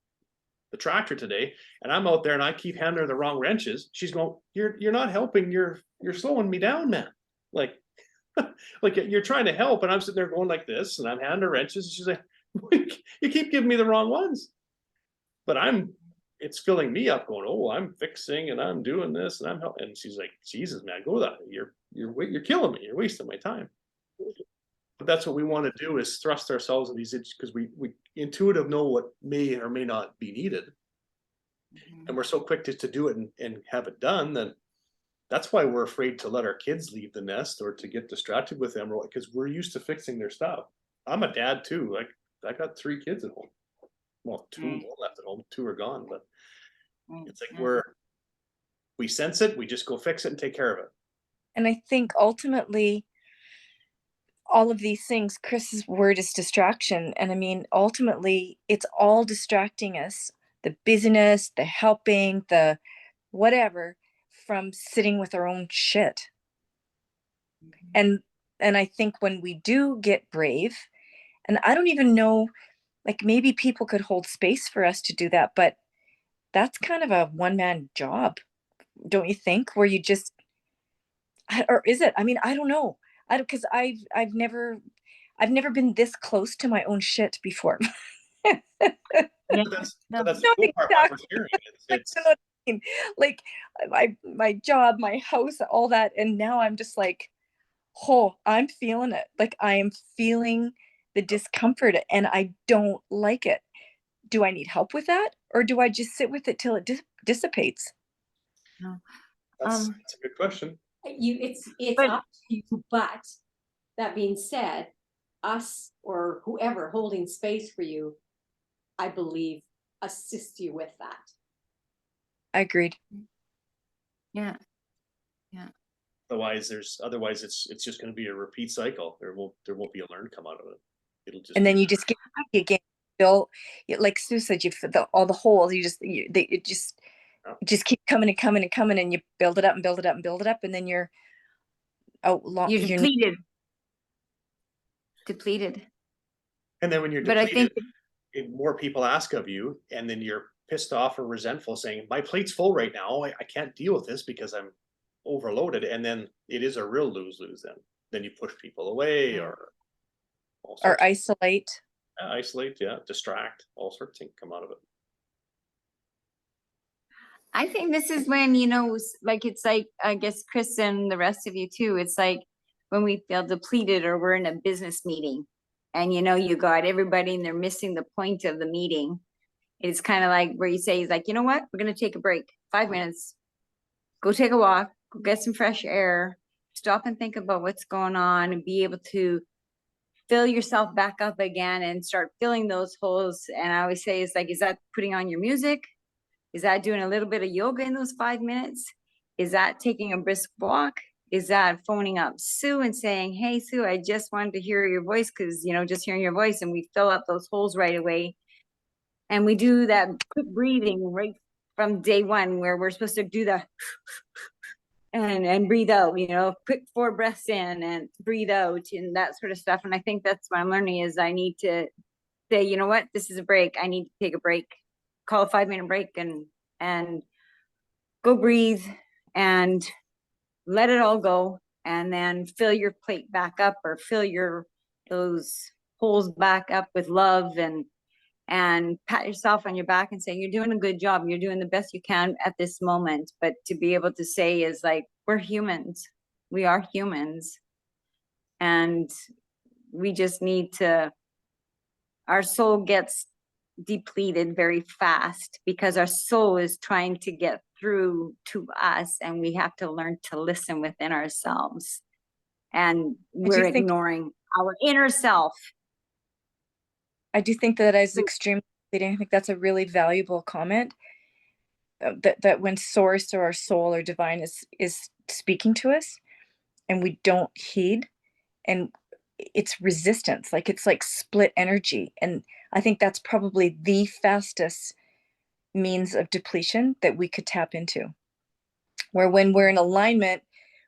the tractor today and I'm out there and I keep handing her the wrong wrenches, she's going, you're not helping, you're slowing me down, man. Like, like you're trying to help and I'm sitting there going like this and I'm handing her wrenches and she's like, you keep giving me the wrong ones. But it's filling me up going, oh, I'm fixing and I'm doing this and I'm helping. And she's like, Jesus, man, go that. You're killing me. You're wasting my time. But that's what we want to do, is thrust ourselves in these, because we intuitive know what may or may not be needed. And we're so quick to do it and have it done, then that's why we're afraid to let our kids leave the nest or to get distracted with them, because we're used to fixing their stuff. I'm a dad too. Like, I got 3 kids at home. Well, 2 left at home, 2 are gone, but it's like we sense it, we just go fix it and take care of it. And I think ultimately, all of these things, Chris's word is distraction. And I mean, ultimately, it's all distracting us, the busyness, the helping, the whatever, from sitting with our own shit. And I think when we do get brave, and I don't even know, like, maybe people could hold space for us to do that, but that's kind of a one-man job, don't you think? Where you just, or is it? I mean, I don't know. Because I've never been this close to my own shit before. That's No, the cool part about hearing. It's I mean, like my job, my house, all that, and now I'm just like, oh, I'm feeling it. Like, I am feeling the discomfort, and I don't like it. Do I need help with that, or do I just sit with it till it dissipates? that's a good question. It's But- up to you, but that being said, us or whoever holding space for you, I believe, assist you with that. I agreed. Yeah. Otherwise it's just going to be a repeat cycle. There won't be a learn come out of it. It'll just And then be, you just get again, Bill, like Sue said, all the holes, it just keep coming and coming and coming, and you build it up and build it up and build it up, and then you're You're depleted. and then when you're But I depleted, think more people ask of you, and then you're pissed off or resentful saying, my plate's full right now, I can't deal with this because I'm overloaded. And then it is a real lose-lose. Then you push people away or isolate. Isolate, distract, all sorts of things come out of it. I think this is when, like, it's like, I guess Chris and the rest of you too, it's like when we feel depleted or we're in a business meeting and you got everybody and they're missing the point of the meeting. It's kind of like where you say, he's like, you know what, we're going to take a break, 5 minutes, go take a walk, go get some fresh air, stop and think about what's going on and be able to fill yourself back up again and start filling those holes. And I always say, it's like, is that putting on your music? Is that doing a little bit of yoga in those 5 minutes? Is that taking a brisk walk? Is that phoning up Sue and saying, hey, Sue, I just wanted to hear your voice, because, just hearing your voice, and we fill up those holes right away. And we do that quick breathing right from day one, where we're supposed to do the and breathe out, quick 4 breaths in and breathe out and that sort of stuff. And I think that's what I'm learning, is I need to say, you know what, this is a break. I need to take a break, call a 5-minute break and go breathe and let it all go, and then fill your plate back up, or fill those holes back up with love, and pat yourself on your back and say, you're doing a good job. You're doing the best you can at this moment. But to be able to say is like, we're humans. We are humans. And we just need to, our soul gets depleted very fast because our soul is trying to get through to us, and we have to learn to listen within ourselves. and we're think- ignoring our inner self. I do think that is extremely depleting. I think that's a really valuable comment. That when source or our soul or divine is speaking to us and we don't heed, and it's resistance, like it's like split energy. And I think that's probably the fastest means of depletion that we could tap into. Where when we're in alignment,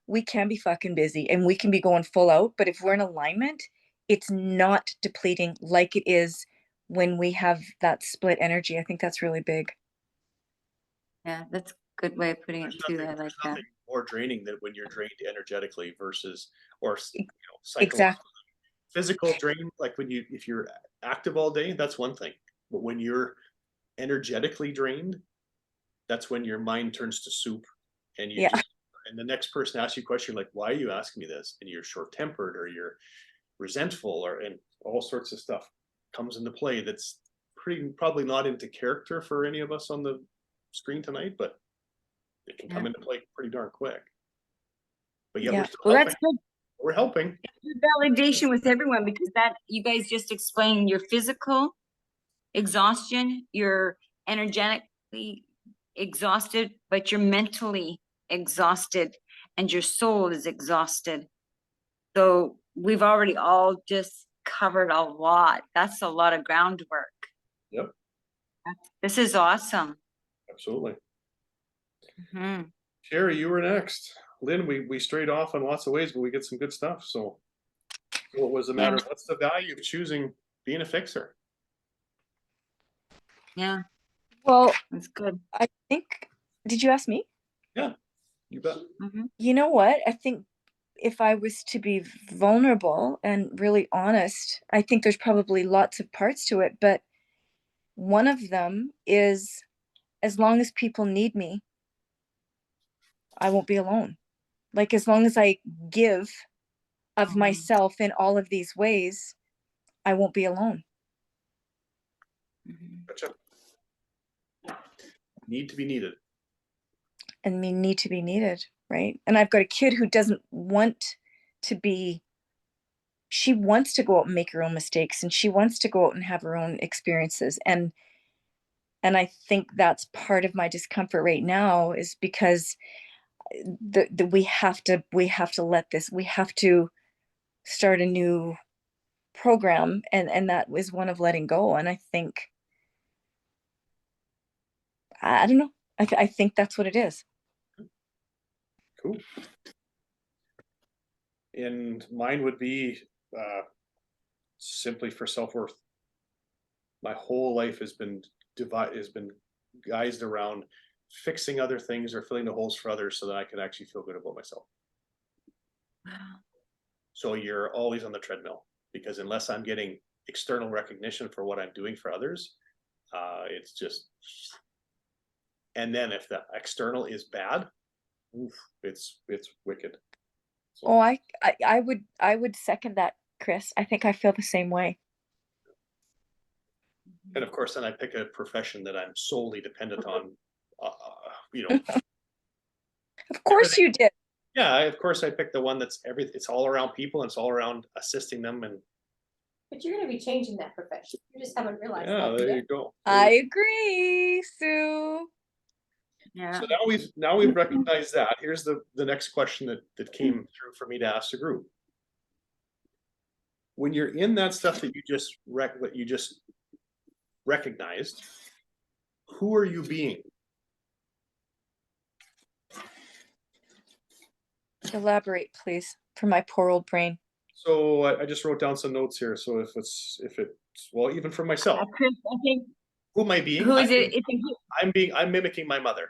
we can be fucking busy and we can be going full out, but if we're in alignment, it's not depleting like it is when we have that split energy. I think that's really big. Yeah, that's a good way of putting it too. I like There's that. nothing more draining than when you're drained energetically versus, or psychologically. Exactly. Physical drain, like if you're active all day, that's one thing. But when you're energetically drained, that's when your mind turns to soup, and Yeah. and the next person asks you a question like, why are you asking me this? And you're short-tempered, or you're resentful, and all sorts of stuff comes into play that's probably not into character for any of us on the screen tonight, but it can come into play pretty darn quick. But yeah, Yeah. we're still Well, helping. that's good. We're helping. Validation with everyone, because that you guys just explained your physical exhaustion, you're energetically exhausted, but you're mentally exhausted and your soul is exhausted. So we've already all just covered a lot. That's a lot of groundwork. Yep. This is awesome. Absolutely. Mhm. Sherry, you were next. Lynn, we strayed off in lots of ways, but we get some good stuff. So what was the matter? Yeah. What's the value of choosing being a fixer? Yeah, Well, that's good. I think, did you ask me? Yeah, you bet. Mhm. You know what? I think if I was to be vulnerable and really honest, I think there's probably lots of parts to it, but one of them is, as long as people need me, I won't be alone. Like, as long as I give of Mhm. myself in all of these ways, I won't be alone. Mhm. Gotcha. Need to be needed. And me need to be needed, right? And I've got a kid who doesn't want to be, she wants to go out and make her own mistakes, and she wants to go out and have her own experiences. And I think that's part of my discomfort right now, is because we have to let this, we have to start a new program, and that was one of letting go. And I think, I don't know, I think that's what it is. Cool. And mine would be simply for self-worth. My whole life has been guised around fixing other things or filling the holes for others so that I could actually feel good about myself. Wow. So you're always on the treadmill, because unless I'm getting external recognition for what I'm doing for others, it's just, and then if the external is bad, oof, it's wicked. So, Oh, I would second that, Chris. I think I feel the same way. and of course, then I pick a profession that I'm solely dependent on, you know. Of course you did. Yeah, of course I picked the one that's it's all around people, and it's all around assisting them, and But you're gonna be changing that profession. You just haven't realized yeah, that there yet. you go. I agree, Sue. Yeah. So now we've recognized that. Here's the next question that came through for me to ask the group. When you're in that stuff that you just recognized, who are you being? Elaborate, please, for my poor old brain. So I just wrote down some notes here. So if it's well, even for myself, Chris, I think, who am I being? who is it? I'm mimicking my mother.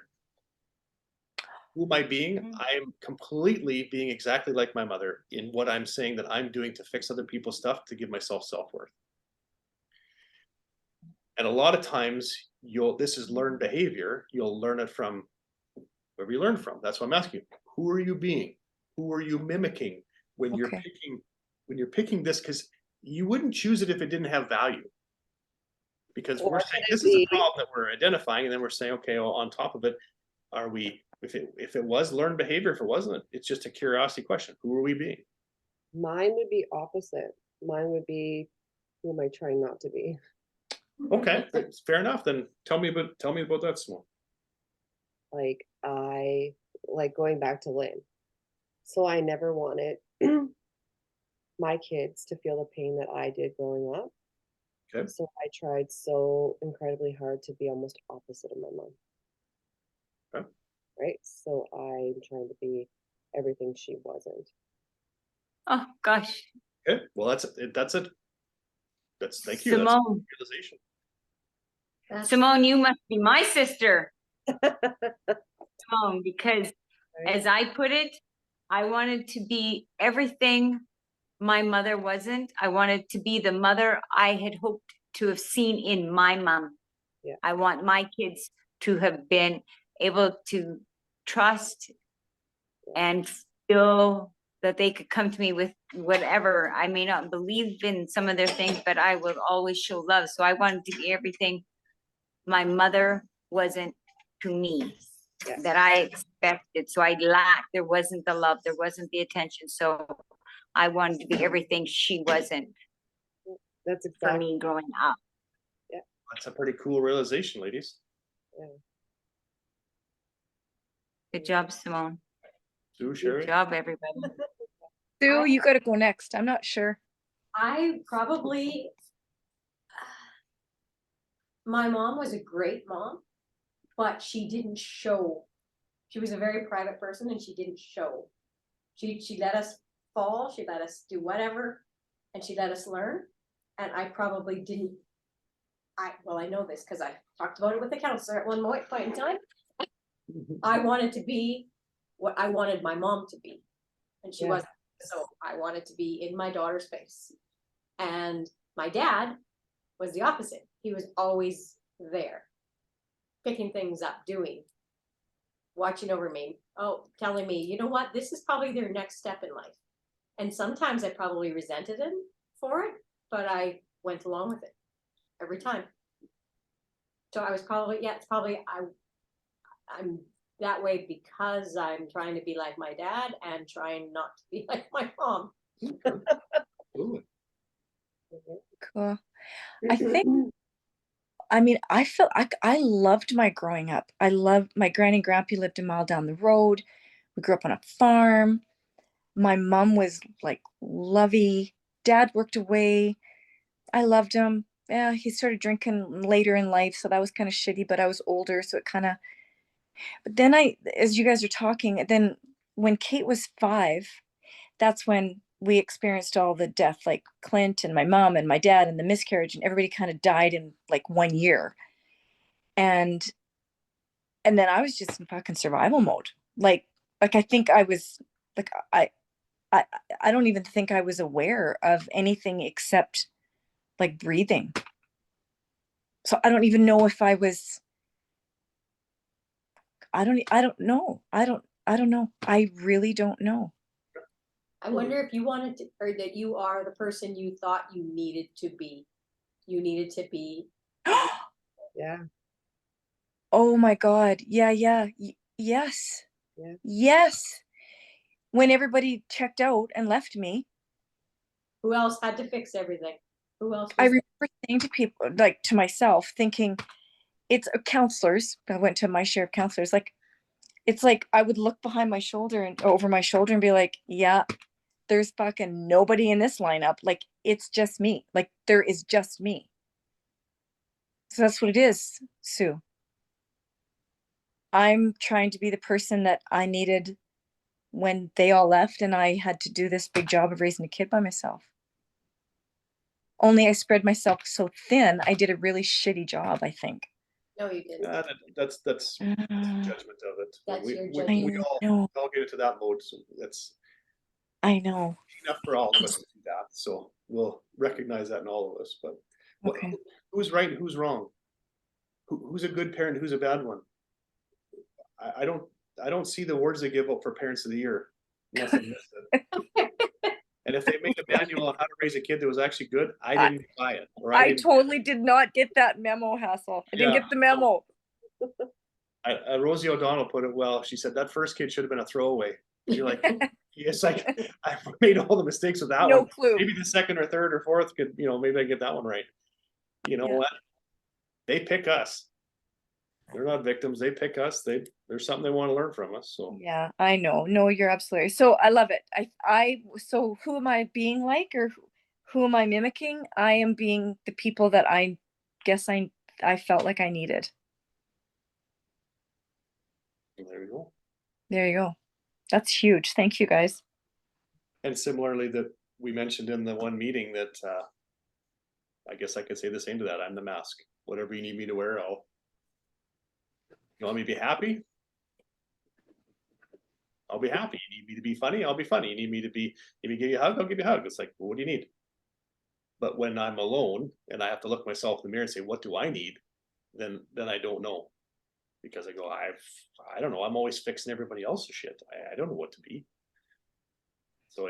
Who am I being? I'm completely being exactly like my mother in what I'm saying that I'm doing to fix other people's stuff to give myself self-worth. And a lot of times this is learned behavior. You'll learn it from wherever you learn from. That's what I'm asking you. Who are you being? Who are you mimicking when you're picking this? Because you wouldn't choose it if it didn't have value. Because we're saying this is a problem that we're identifying, and then we're saying, okay, well, on top of it, are we, if it was learned behavior, if it wasn't, it's just a curiosity question. Who are we being? Mine would be opposite. Mine would be, who am I trying not to be? Okay, that's fair enough. Then tell me about that, Simone. Like I like going back to Lynn. So I never wanted my kids to feel the pain that I did growing up. Okay. So I tried so incredibly hard to be almost opposite of my mom. Okay. Right? So I'm trying to be everything she wasn't. Oh, gosh. Okay. Well, that's it. That's thank you. That's Simone, realization. Simone, you must be my sister. Simone, because as I put it, I wanted to be everything my mother wasn't. I wanted to be the mother I had hoped to have seen in my mom. Yeah. I want my kids to have been able to trust and feel that they could come to me with whatever. I may not believe in some of their things, but I will always show love. So I wanted to be everything my mother wasn't to me, Yeah. that I expected. So I lacked, there wasn't the love, there wasn't the attention. So I wanted to be everything she wasn't That's for exactly. me growing up. That's a pretty cool realization, ladies. Yeah. Good job, Simone. Sue, Good Sherry. job, everybody. Sue, you got to go next. I'm not sure. I probably, my mom was a great mom, but she didn't show. She was a very private person and she didn't show. She let us fall, she let us do whatever, and she let us learn. And I probably didn't, I know this because I talked about it with the counselor at one point in time. I wanted to be what I wanted my mom to be, and she Yeah. wasn't. So I wanted to be in my daughter's face. And my dad was the opposite. He was always there, picking things up, watching over me. Oh, telling me, you know what, this is probably their next step in life. And sometimes I probably resented him for it, but I went along with it every time. So I was probably, yeah, it's probably, I'm that way because I'm trying to be like my dad and trying not to be like my mom. Ooh. Cool. I think, I mean, I felt I loved my growing up. I loved my granny and grandpa lived a mile down the road. We grew up on a farm. My mom was like lovey. Dad worked away. I loved him. Yeah, he started drinking later in life, so that was kind of shitty, but I was older, so it kind of, but then as you guys are talking, then when Kate was 5, that's when we experienced all the death, like Clint and my mom and my dad and the miscarriage, and everybody kind of died in like 1 year. And then I was just in fucking survival mode. Like I think I was like I I don't even think I was aware of anything except like breathing. So I don't even know if I was, I don't know. I don't know. I really don't know. I wonder if you wanted to, or that you are the person you thought you needed to be. You needed to be. Yeah. Oh my God. Yeah, yeah. Yes. Yeah. Yes. When everybody checked out and left me, Who else had to fix everything? Who else I was remember saying to people, like to myself, thinking, it's counselors. I went to my share of counselors. Like, it's like I would look behind my shoulder and over my shoulder and be like, yeah, there's fucking nobody in this lineup. Like, it's just me. Like, there is just me. So that's what it is, Sue. I'm trying to be the person that I needed when they all left and I had to do this big job of raising a kid by myself. Only I spread myself so thin, I did a really shitty job, I think. No, you didn't. That's judgment of it. That's your We judgment. all get into that mode. So that's I know. enough for all of us to do that. So we'll recognize that in all of us. But Okay. who's right and who's wrong? Who's a good parent? Who's a bad one? I don't see the awards they give out for Parents of the Year unless I missed it. And if they made a manual on how to raise a kid that was actually good, I didn't buy it. Or I didn't. totally did not get that memo, Hassel. I didn't Yeah. get the memo. Rosie O'Donnell put it well. She said that first kid should have been a throwaway. You're like, It's like, I made all the mistakes with that No one. clue. Maybe the second or third or fourth could, maybe I get that one right. You know Yeah. what? They pick us. They're not victims. They pick us. There's something they want to learn from us. So Yeah, I know. No, you're absolutely right. So I love it. So who am I being like, or who am I mimicking? I am being the people that I guess I felt like I needed. there we go. There you go. That's huge. Thank you guys. And similarly, that we mentioned in the one meeting that I guess I could say the same to that. I'm the mask. Whatever you need me to wear, you want me to be happy? I'll be happy. You need me to be funny? I'll be funny. You need me to give you a hug? I'll give you a hug. It's like, well, what do you need? But when I'm alone and I have to look myself in the mirror and say, what do I need? Then I don't know. Because I go, I don't know. I'm always fixing everybody else's shit. I don't know what to be. So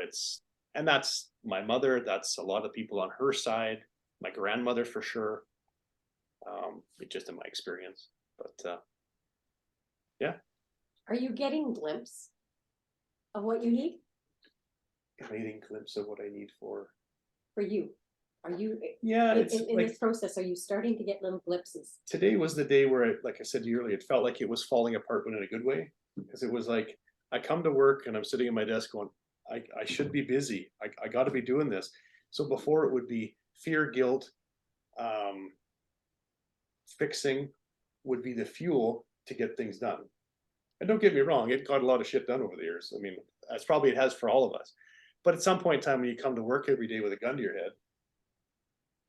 and that's my mother. That's a lot of people on her side. My grandmother for sure. Just in my experience. But yeah. Are you getting glimpse of what you need Getting a glimpse of what I need for you? Are you yeah, in this process? Are you starting to get little glimpses? Today was the day where, like I said to you earlier, it felt like it was falling apart, but in a good way. Because it was like, I come to work and I'm sitting at my desk going, I should be busy. I got to be doing this. So before it would be fear, guilt, fixing would be the fuel to get things done. And don't get me wrong, it got a lot of shit done over the years. I mean, as probably it has for all of us. But at some point in time, when you come to work every day with a gun to your head,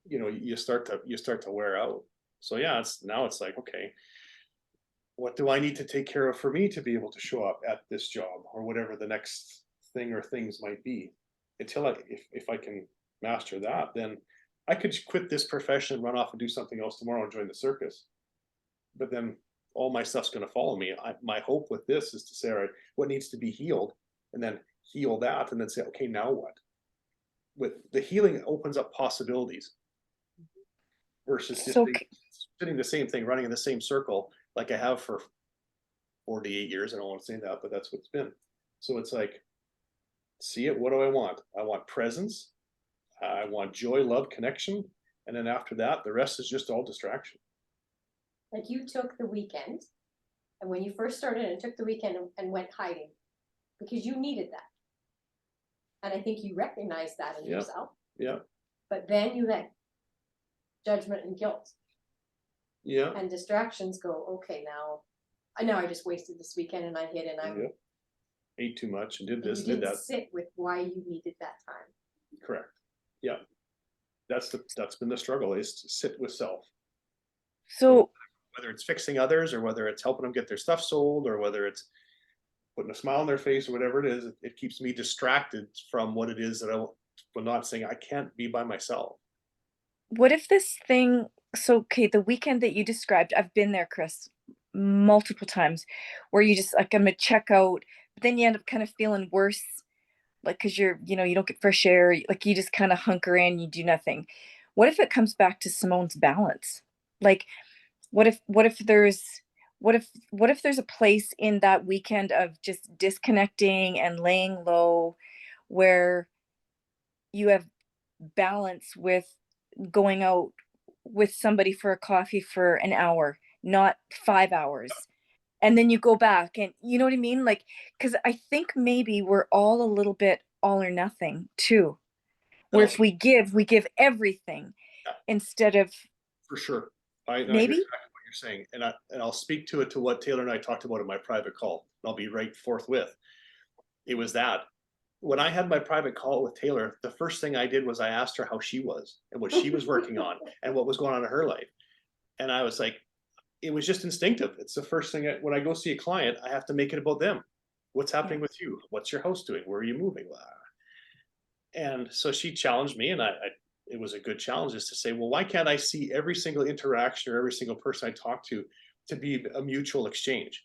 you start to wear out. So yeah, it's like, okay, what do I need to take care of for me to be able to show up at this job or whatever the next thing or things might be? Until if I can master that, then I could quit this profession, run off and do something else tomorrow and join the circus. But then all my stuff's going to follow me. My hope with this is to say, all right, what needs to be healed, and then heal that, and then say, okay, now what? With the healing opens up possibilities versus just sitting the same thing, running in the same circle like I have for 48 years. I don't want to say that, but that's what it's been. So it's like, see it. What do I want? I want presence. I want joy, love, connection. And then after that, the rest is just all distraction. Like you took the weekend, and when you first started and took the weekend and went hiding because you needed that. And I think you recognized that in yourself. Yeah. But then you let judgment and guilt and distractions go, okay, now I know I just wasted this weekend and I hid and I ate too much and did this, and you did didn't that. sit with why you needed that time. Correct. Yeah. That's been the struggle, is to sit with self. So whether it's fixing others or whether it's helping them get their stuff sold or whether it's putting a smile on their face or whatever it is, it keeps me distracted from what it is that I'm not saying I can't be by myself. what if this thing, okay, the weekend that you described, I've been there, Chris, multiple times, where you just like, I'm gonna check out, but then you end up kind of feeling worse, like, cause you don't get fresh air, like you just kind of hunker in, you do nothing. What if it comes back to Simone's balance? Like, what if there's a place in that weekend of just disconnecting and laying low, where you have balance with going out with somebody for a coffee for an hour, not 5 hours. And then you go back and you know what I mean? Like, because I think maybe we're all a little bit all or nothing too. Where if we give everything instead of. For sure. I hear Maybe. exactly what you're saying. And I'll speak to it to what Taylor and I talked about in my private call. I'll be right forthwith. It was that. When I had my private call with Taylor, the first thing I did was I asked her how she was and what she was working on and what was going on in her life. And I was like, it was just instinctive. It's the first thing when I go see a client, I have to make it about them. What's happening with you? What's your house doing? Where are you moving? And so she challenged me, and it was a good challenge, is to say, well, why can't I see every single interaction or every single person I talk to be a mutual exchange?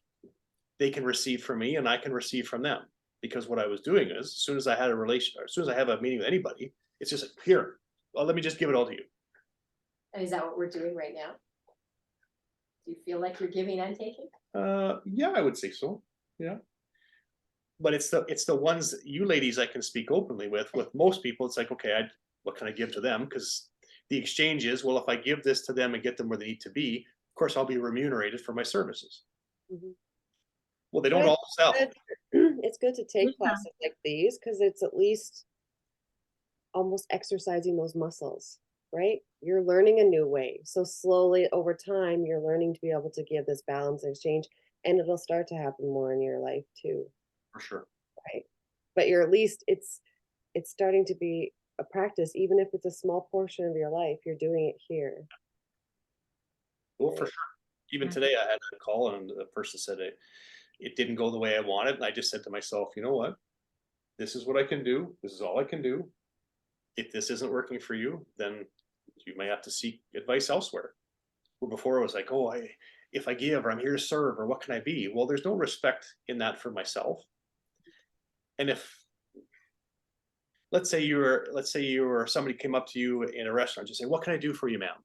They can receive from me and I can receive from them. Because what I was doing is, as soon as I had a relation, or as soon as I have a meeting with anybody, it's just here. Well, let me just give it all to you. And is that what we're doing right now? Do you feel like you're giving and taking? Yeah, I would say so. Yeah. but it's the ones that you ladies I can speak openly with. With most people, it's like, okay, what can I give to them? Because the exchange is, well, if I give this to them and get them where they need to be, of course I'll be remunerated for my services. Mhm. Well, they But don't all sell. it's good to take classes like these because it's at least almost exercising those muscles, right? You're learning a new way. So slowly over time, you're learning to be able to give this balance and exchange, and it'll start to happen more in your life too, For sure. right? But you're at least it's starting to be a practice, even if it's a small portion of your life, you're doing it here. Well, for sure. Even today, I had a call and the person said it didn't go the way I wanted. And I just said to myself, you know what? This is what I can do. This is all I can do. If this isn't working for you, then you may have to seek advice elsewhere. Where before it was like, oh, if I give or I'm here to serve or what can I be? Well, there's no respect in that for myself. And if let's say you were somebody came up to you in a restaurant, just say, what can I do for you, ma'am?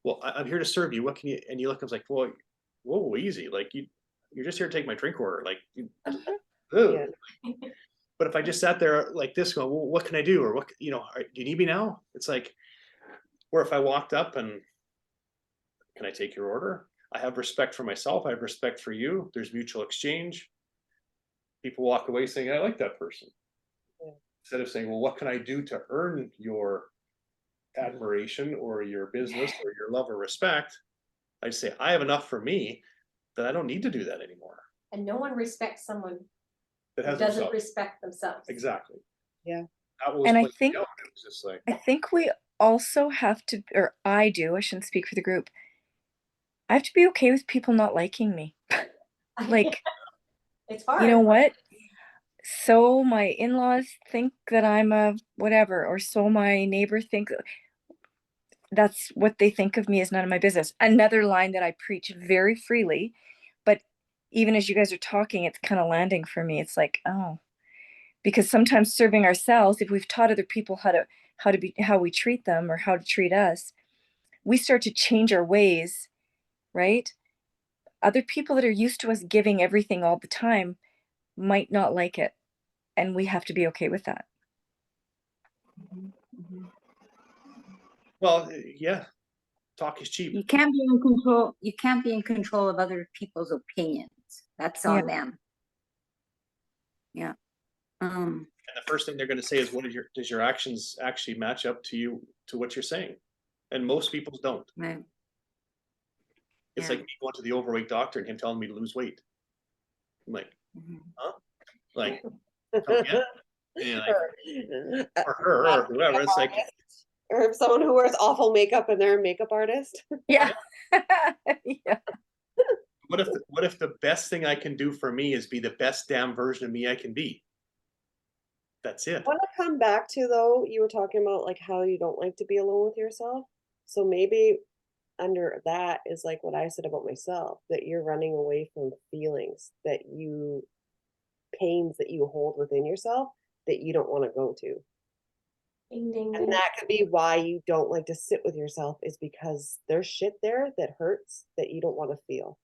Well, I'm here to serve you. What can you? And you look, I was like, well, whoa, easy. Like you're just here to take my drink order. Like, Yeah. But if I just sat there like this, going, well, what can I do? Or what, do you need me now? It's like, or if I walked up and, can I take your order? I have respect for myself. I have respect for you. There's mutual exchange. People walk away saying, I like that person. Yeah. Instead of saying, well, what can I do to earn your admiration or your business or your love or respect? I say, I have enough for me that I don't need to do that anymore. And no one respects someone That who has doesn't themselves. respect themselves. Exactly. Yeah. That was And I when think it was just like, I think we also have to, or I do, I shouldn't speak for the group. I have to be okay with people not liking me. Like, It's hard. you know what? So my in-laws think that I'm a whatever, or so my neighbor thinks. That's what they think of me is none of my business. Another line that I preach very freely, but even as you guys are talking, it's kind of landing for me. It's like, oh, because sometimes serving ourselves, if we've taught other people how we treat them or how to treat us, we start to change our ways, right? Other people that are used to us giving everything all the time might not like it, and we have to be okay with that. well, yeah, talk is cheap. You can't be in control. You can't be in control of other people's opinions. That's Yeah. on them. Yeah. And the first thing they're going to say is, does your actions actually match up to what you're saying? And most people don't. Right. It's Yeah. like me going to the overweight doctor and him telling me to lose weight. I'm like, huh? Like, come again? And like, or her or whoever. It's like, or someone who wears awful makeup and they're a makeup artist. Yeah. Yeah. what if the best thing I can do for me is be the best damn version of me I can be? That's it. I want to come back to, though, you were talking about like how you don't like to be alone with yourself. So maybe under that is like what I said about myself, that you're running away from feelings pains that you hold within yourself that you don't want to go to. Ding, ding, And ding. that could be why you don't like to sit with yourself, is because there's shit there that hurts that you don't want to feel.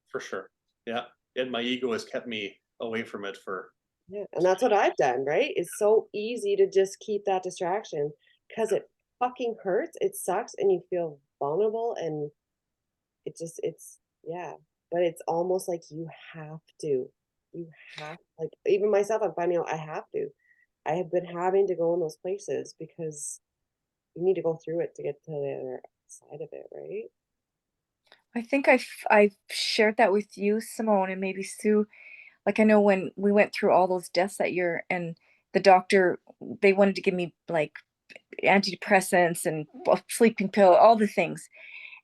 For sure. Yeah. And my ego has kept me away from it for. Yeah. And that's what I've done, right? It's so easy to just keep that distraction because it fucking hurts. It sucks and you feel vulnerable and yeah. But it's almost like you have to. Like, even myself, I'm finding out I have to. I have been having to go in those places because you need to go through it to get to the other side of it, right? I think I've shared that with you, Simone, and maybe Sue. Like, I know when we went through all those deaths that year, and the doctor, they wanted to give me like antidepressants and sleeping pill, all the things.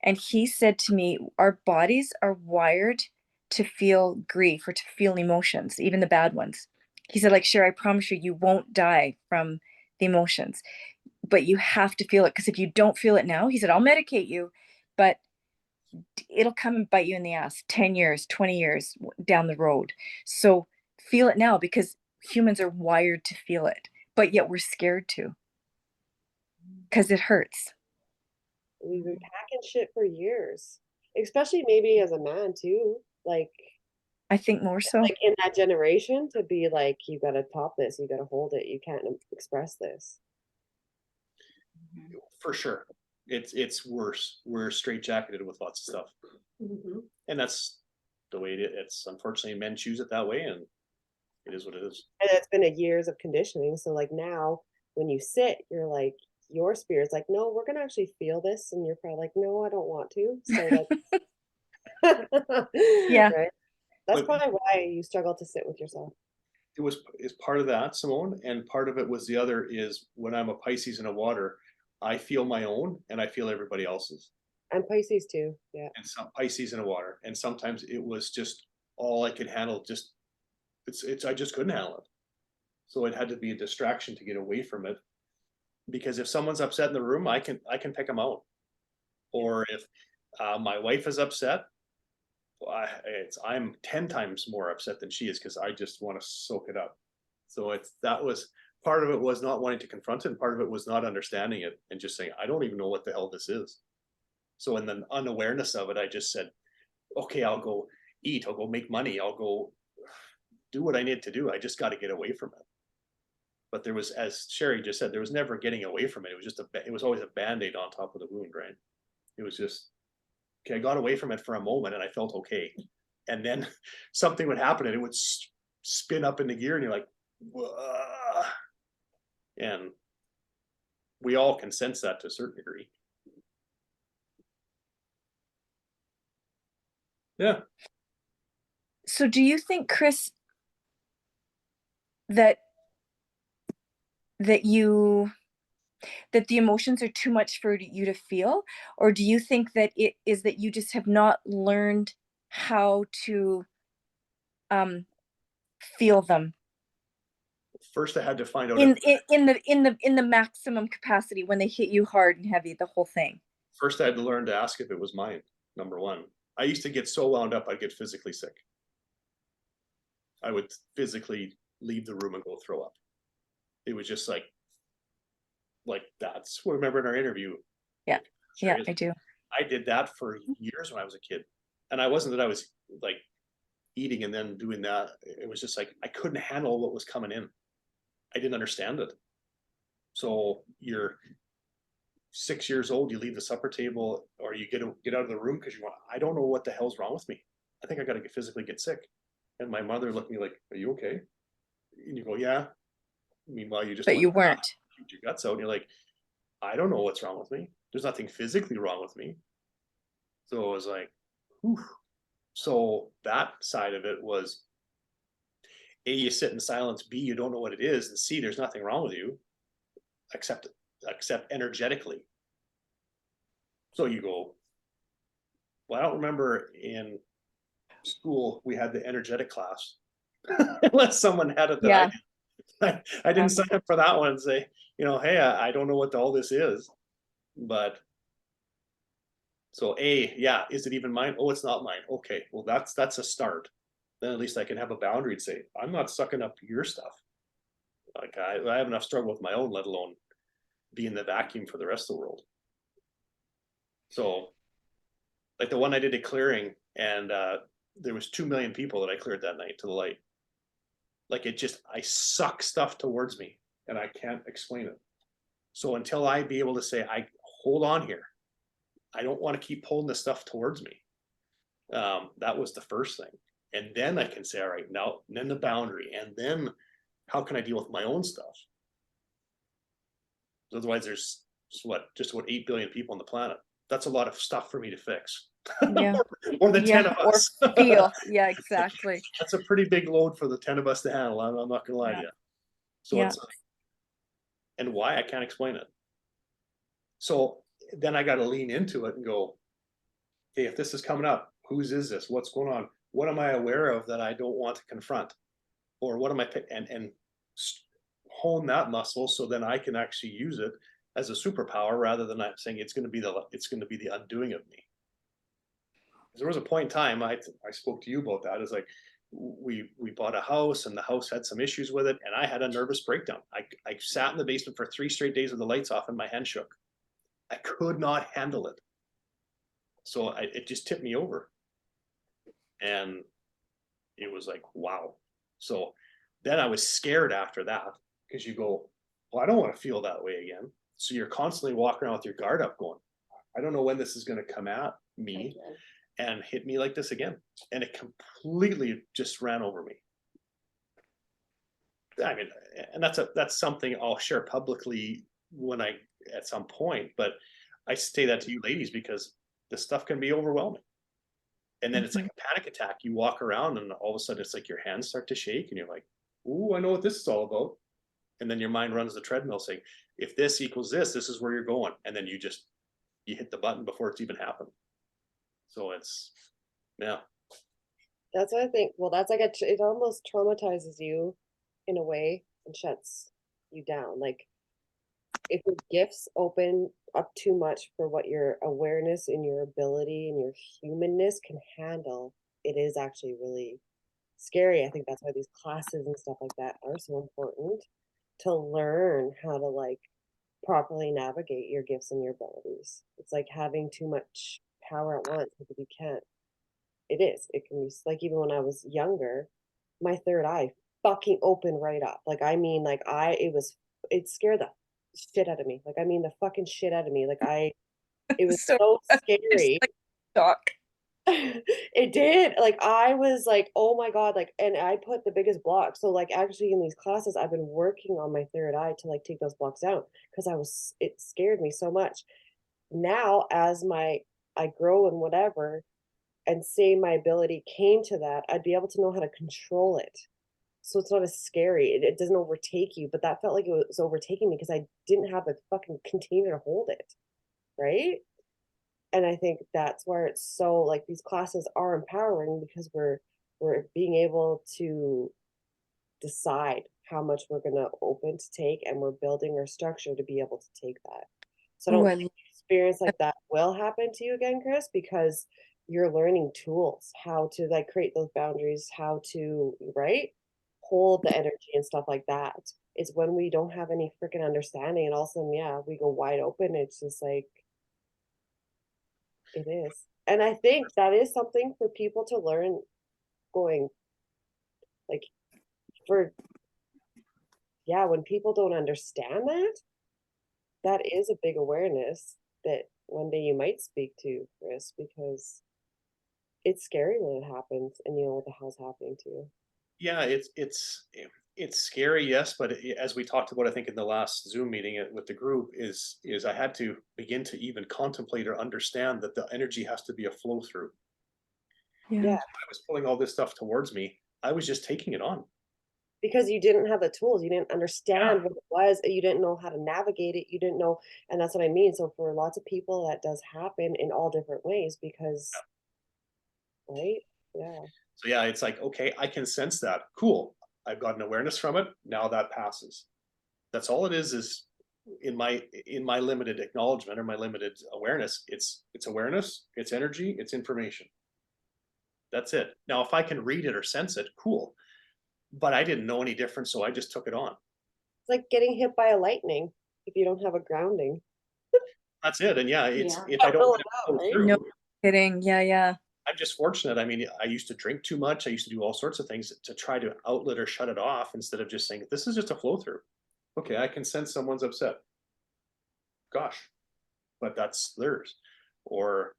And he said to me, our bodies are wired to feel grief or to feel emotions, even the bad ones. He said, like, sure, I promise you, you won't die from the emotions, but you have to feel it. Because if you don't feel it now, he said, I'll medicate you, but it'll come and bite you in the ass 10 years, 20 years down the road. So feel it now, because humans are wired to feel it, but yet we're scared to, because it hurts. We've been packing shit for years, especially maybe as a man too. Like, I think more so. Like in that generation to be like, you gotta top this, you gotta hold it, you can't express this. For sure. It's worse. We're straitjacketed with lots of stuff. Mhm. And that's the way it's unfortunately men choose it that way, and it is what it is. And it's been a years of conditioning. So like now when you sit, you're like, your spirit's like, no, we're gonna actually feel this. And you're probably like, no, I don't want to. So let's Yeah. right. That's But probably why you struggle to sit with yourself. is part of that, Simone, and part of it was the other is when I'm a Pisces in a water, I feel my own and I feel everybody else's. I'm Pisces too. Yeah. And some Pisces in a water, and sometimes it was just all I could handle. Just it's I just couldn't handle it, so it had to be a distraction to get away from it. Because if someone's upset in the room, I can pick them out. Or if my wife is upset, I'm 10 times more upset than she is because I just want to soak it up. So that was part of it, was not wanting to confront it, and part of it was not understanding it and just saying, I don't even know what the hell this is. So in the unawareness of it, I just said, okay, I'll go eat, I'll go make money, I'll go do what I need to do. I just got to get away from it. But there was, as Sherry just said, there was never getting away from it. It was just it was always a band-aid on top of the wound, right? It was just, okay, I got away from it for a moment and I felt okay. And then something would happen and it would spin up into gear and you're like, whoa. And we all can sense that to a certain degree. Yeah. So do you think, Chris, that that the emotions are too much for you to feel? Or do you think that it is that you just have not learned how to feel them First, I had to find out in the maximum capacity when they hit you hard and heavy, the whole thing? First, I had to learn to ask if it was mine. Number one, I used to get so wound up, I'd get physically sick. I would physically leave the room and go throw up. It was just like that's what I remember in our interview. Yeah. Yeah, I do. I did that for years when I was a kid. And I wasn't that I was like eating and then doing that. It was just like I couldn't handle what was coming in. I didn't understand it. So you're 6 years old, you leave the supper table or you get out of the room because you want, I don't know what the hell's wrong with me. I think I got to physically get sick. And my mother looked at me like, are you okay? And you go, yeah. Meanwhile, you just But you weren't. Your guts out and you're like, I don't know what's wrong with me. There's nothing physically wrong with me. So it was like, whew. So that side of it was A, you sit in silence, B, you don't know what it is, and C, there's nothing wrong with you, except energetically. So you go, well, I don't remember in school we had the energetic class. Unless someone had it that Yeah. I didn't sign up for that one and say, hey, I don't know what all this is. But so A, yeah, is it even mine? Oh, it's not mine. Okay, well, that's a start. Then at least I can have a boundary and say, I'm not sucking up your stuff. Like I have enough struggle with my own, let alone being the vacuum for the rest of the world. So like the one I did at clearing, and there was 2 million people that I cleared that night to the light. Like I suck stuff towards me and I can't explain it. So until I be able to say, I hold on here, I don't want to keep pulling this stuff towards me. That was the first thing. And then I can say, all right, now, and then the boundary, and then how can I deal with my own stuff? Otherwise there's just what 8 billion people on the planet. That's a lot of stuff for me to fix. Yeah. or the 10 of us. Or feel. Yeah, exactly. That's a pretty big load for the 10 of us to handle. I'm not gonna lie to you. So Yeah. it's and why I can't explain it. So then I got to lean into it and go, hey, if this is coming up, whose is this? What's going on? What am I aware of that I don't want to confront? Or what am I and hone that muscle so then I can actually use it as a superpower rather than not saying it's going to be the undoing of me. There was a point in time I spoke to you about that. It's like we bought a house and the house had some issues with it and I had a nervous breakdown. I sat in the basement for 3 straight days with the lights off and my hand shook. I could not handle it. So it just tipped me over. And it was like, wow. So then I was scared after that, because you go, well, I don't want to feel that way again. So you're constantly walking around with your guard up going, I don't know when this is going to come at me and hit me like this again. And it completely just ran over me. I mean, and that's something I'll share publicly when I, at some point, but I say that to you ladies because this stuff can be overwhelming. And then it's like a panic attack. You walk around and all of a sudden it's like your hands start to shake and you're like, ooh, I know what this is all about. And then your mind runs the treadmill saying, if this equals this, this is where you're going. And then you hit the button before it's even happened. So it's, yeah. That's what I think. Well, that's like it almost traumatizes you in a way and shuts you down. Like if your gifts open up too much for what your awareness and your ability and your humanness can handle, it is actually really scary. I think that's why these classes and stuff like that are so important, to learn how to like properly navigate your gifts and your abilities. It's like having too much power at once because you can't. It can be like even when I was younger, my third eye fucking opened right up. Like I mean, like it scared the shit out of me. Like I mean, the fucking shit out of me. It was So so just scary. like shock. It did. Like I was like, oh my God, like, and I put the biggest block. So like actually in these classes, I've been working on my third eye to like take those blocks out because it scared me so much. Now as I grow and whatever, and say my ability came to that, I'd be able to know how to control it. So it's not as scary. It doesn't overtake you, but that felt like it was overtaking me because I didn't have the fucking container to hold it. Right. And I think that's where it's so like these classes are empowering because we're being able to decide how much we're going to open to take, and we're building our structure to be able to take that. So I Oh, don't think experience like that will happen to you again, Chris, because you're learning tools, how to like create those boundaries, how to, right, hold the energy and stuff like that. It's when we don't have any freaking understanding and all of a sudden, yeah, we go wide open. It's just like, it is. And I think that is something for people to learn going, like, for, yeah, when people don't understand that, that is a big awareness that one day you might speak to, Chris, because it's scary when it happens and you know what the hell's happening to you. Yeah, it's scary, yes, but as we talked about, I think in the last Zoom meeting with the group, is I had to begin to even contemplate or understand that the energy has to be a flow through. Yeah, I was pulling all this stuff towards me. I was just taking it on. because you didn't have the tools, you didn't understand Yeah. what it was, you didn't know how to navigate it, you didn't know, and that's what I mean. So for lots of people, that does happen in all different ways because, right? Yeah. So yeah, it's like, okay, I can sense that. Cool. I've got an awareness from it. Now that passes. That's all it is in my limited acknowledgement or my limited awareness, it's awareness, it's energy, it's information. That's it. Now, if I can read it or sense it, cool. But I didn't know any different, so I just took it on. It's like getting hit by a lightning if you don't have a grounding. That's it. And yeah, it's Yeah. if I don't Fill let it it out, flow right? through, No kidding. Yeah, yeah. I'm just fortunate. I mean, I used to drink too much. I used to do all sorts of things to try to outlet or shut it off instead of just saying, this is just a flow through. Okay, I can sense someone's upset. Gosh, but that's theirs. Or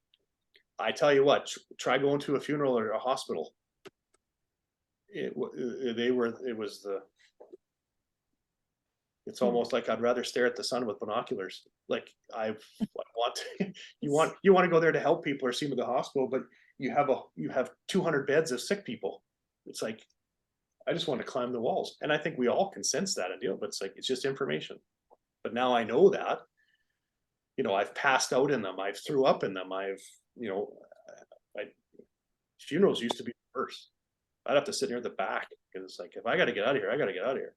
I tell you what, try going to a funeral or a hospital. It was the, it's almost like I'd rather stare at the sun with binoculars. Like I want to, you want to go there to help people or see them at the hospital, but you have 200 beds of sick people. It's like I just want to climb the walls, and I think we all can sense that and deal. But it's like it's just information. But now I know that. I've passed out in them. I've threw up in them. You know, I, funerals used to be worse. I'd have to sit near the back because it's like if I got to get out of here, I got to get out of here.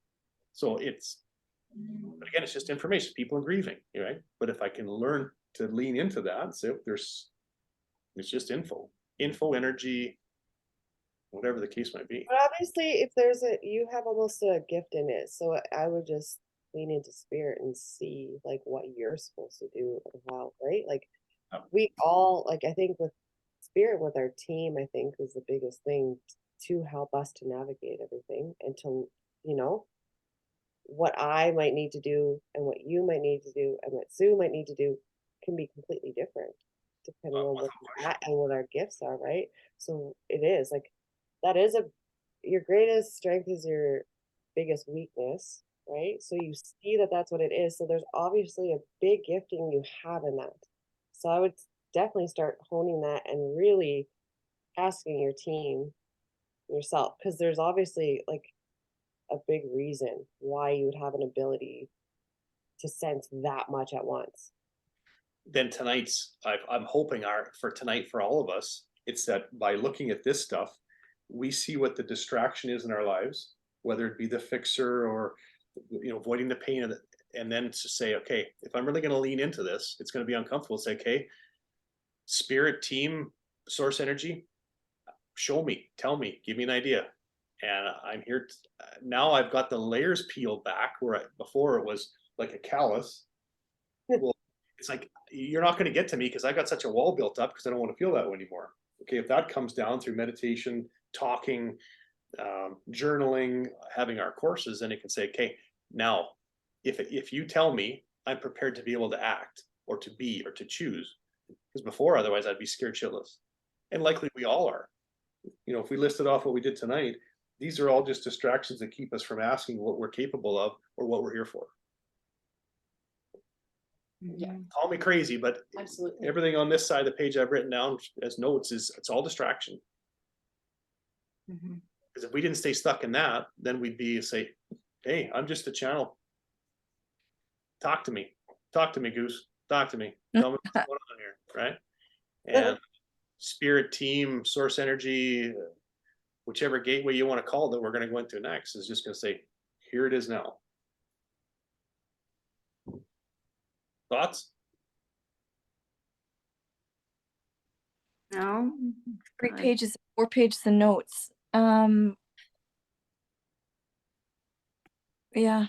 So but again, it's just information. People are grieving, right? But if I can learn to lean into that, so it's just info, energy, whatever the case might be. But obviously, if you have almost a gift in it. So I would just lean into spirit and see like what you're supposed to do and how, right? Like we all, like, I think with spirit, with our team, I think is the biggest thing to help us to navigate everything and to, you know, what I might need to do and what you might need to do and what Sue might need to do can be completely different depending on where we're at and what our gifts are, right? So it is like that is your greatest strength is your biggest weakness, right? So you see that that's what it is. So there's obviously a big gifting you have in that. So I would definitely start honing that and really asking your team, yourself, because there's obviously like a big reason why you would have an ability to sense that much at once. Then I'm hoping for tonight for all of us, it's that by looking at this stuff, we see what the distraction is in our lives, whether it be the fixer or, you know, avoiding the pain of it, and then to say, okay, if I'm really going to lean into this, it's going to be uncomfortable. Say, okay, spirit, team, source energy, show me, tell me, give me an idea. And I'm here now. I've got the layers peeled back where before it was like a callus. Well, it's like, you're not going to get to me because I got such a wall built up because I don't want to feel that way anymore. Okay, if that comes down through meditation, talking, journaling, having our courses, then it can say, okay, now, if you tell me, I'm prepared to be able to act or to be or to choose. Because before, otherwise, I'd be scared shitless. And likely we all are. You know, if we listed off what we did tonight, these are all just distractions that keep us from asking what we're capable of or what we're here for. Yeah. Call me crazy, but Absolutely. everything on this side of the page I've written down as notes it's all distraction. Because if we didn't stay stuck in that, then we'd be say, hey, I'm just a channel. Talk to me, Goose. Talk to me. Tell me what's going on here, right? And spirit, team, source energy, whichever gateway you want to call that we're going to go into next is just going to say, here it is now. Thoughts? No. 4 pages of notes. Yeah.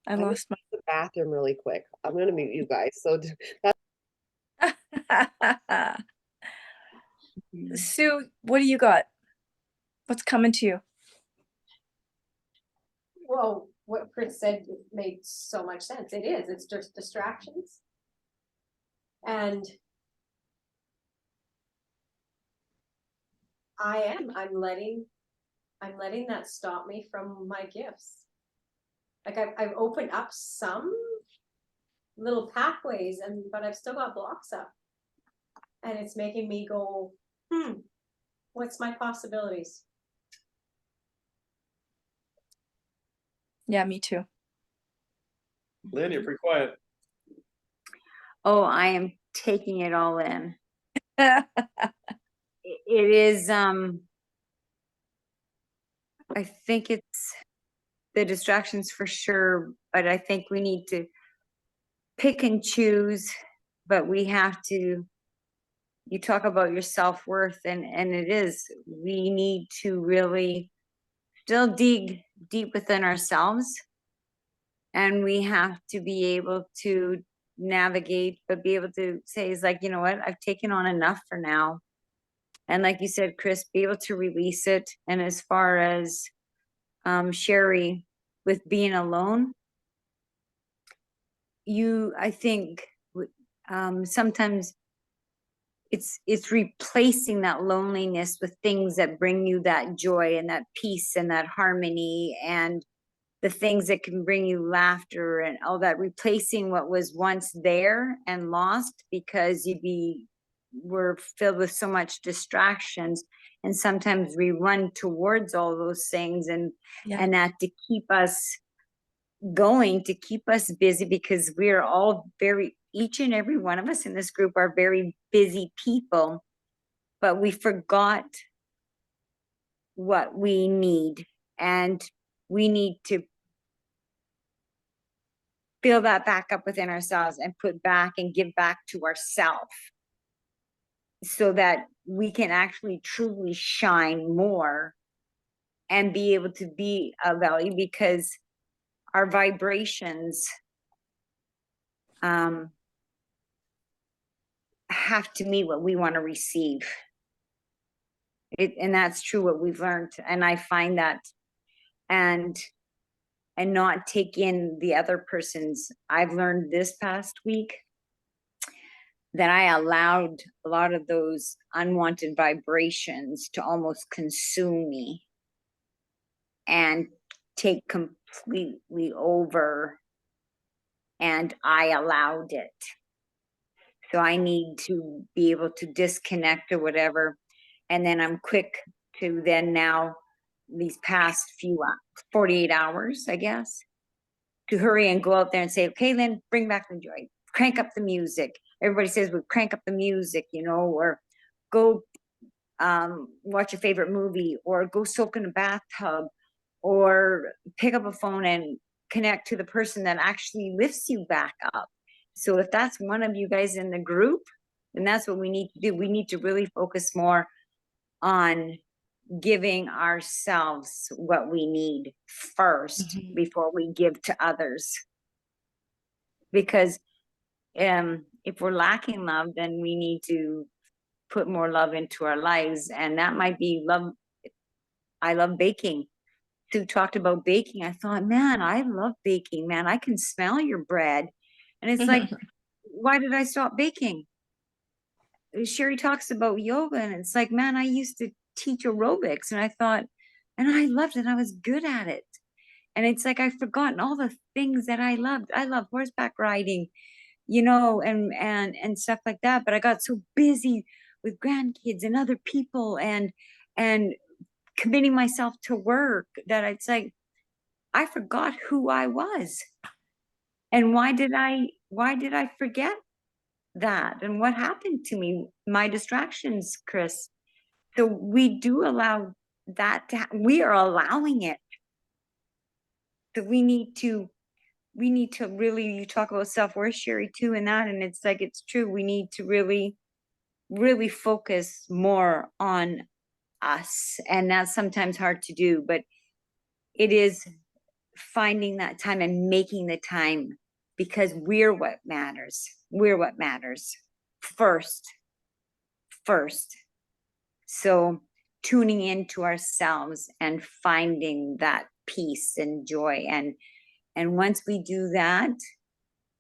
I lost my the bathroom really quick. I'm gonna mute you guys. So Sue, what do you got? What's coming to you? Well, what Chris said made so much sense. It is, it's just distractions. And I'm letting that stop me from my gifts. Like I've opened up some little pathways but I've still got blocks up. And it's making me go, what's my possibilities? Yeah, me too. Lynn, you're pretty quiet. Oh, I am taking it all in. It is, I think it's the distractions for sure, but I think we need to pick and choose, but we have to, you talk about your self-worth and it is, we need to really still dig deep within ourselves. And we have to be able to navigate, but be able to say, is like, you know what, I've taken on enough for now. And like you said, Chris, be able to release it. And as far as Sherry, with being alone, I think sometimes it's replacing that loneliness with things that bring you that joy and that peace and that harmony and the things that can bring you laughter and all that, replacing what was once there and lost because we're filled with so much distractions. And sometimes we run towards all those things and that to keep us going, to keep us busy, because we're all each and every one of us in this group are very busy people, but we forgot what we need, and we need to fill that back up within ourselves and put back and give back to ourselves so that we can actually truly shine more and be able to be of value, because our vibrations have to meet what we want to receive. And that's true what we've learned. And I find that, and not take in the other person's. I've learned this past week that I allowed a lot of those unwanted vibrations to almost consume me and take completely over, and I allowed it. So I need to be able to disconnect or whatever. And then I'm quick to then now, these past few 48 hours, I guess, to hurry and go out there and say, okay, Lynn, bring back the joy, crank up the music. Everybody says we crank up the music, you know, or go watch a favorite movie, or go soak in a bathtub, or pick up a phone and connect to the person that actually lifts you back up. So if that's one of you guys in the group, then that's what we need to do. We need to really focus more on giving ourselves what we need first before we give to others. Because if we're lacking love, then we need to put more love into our lives. And that might be love. I love baking. Sue talked about baking. I thought, man, I love baking, man. I can smell your bread. And it's like, why did I stop baking? Sherry talks about yoga, and it's like, man, I used to teach aerobics, and I thought, and I loved it. I was good at it. And it's like, I've forgotten all the things that I loved. I love horseback riding, you know, and stuff like that. But I got so busy with grandkids and other people and committing myself to work that it's like, I forgot who I was. And why did I forget that? And what happened to me? My distractions, Chris. So we do allow that to we are allowing it. So we need to really, you talk about self-worth, Sherry, too, and that, and it's like, it's true. We need to really, really focus more on us. And that's sometimes hard to do, but it is finding that time and making the time, because we're what matters. We're what matters first. So tuning into ourselves and finding that peace and joy. And once we do that,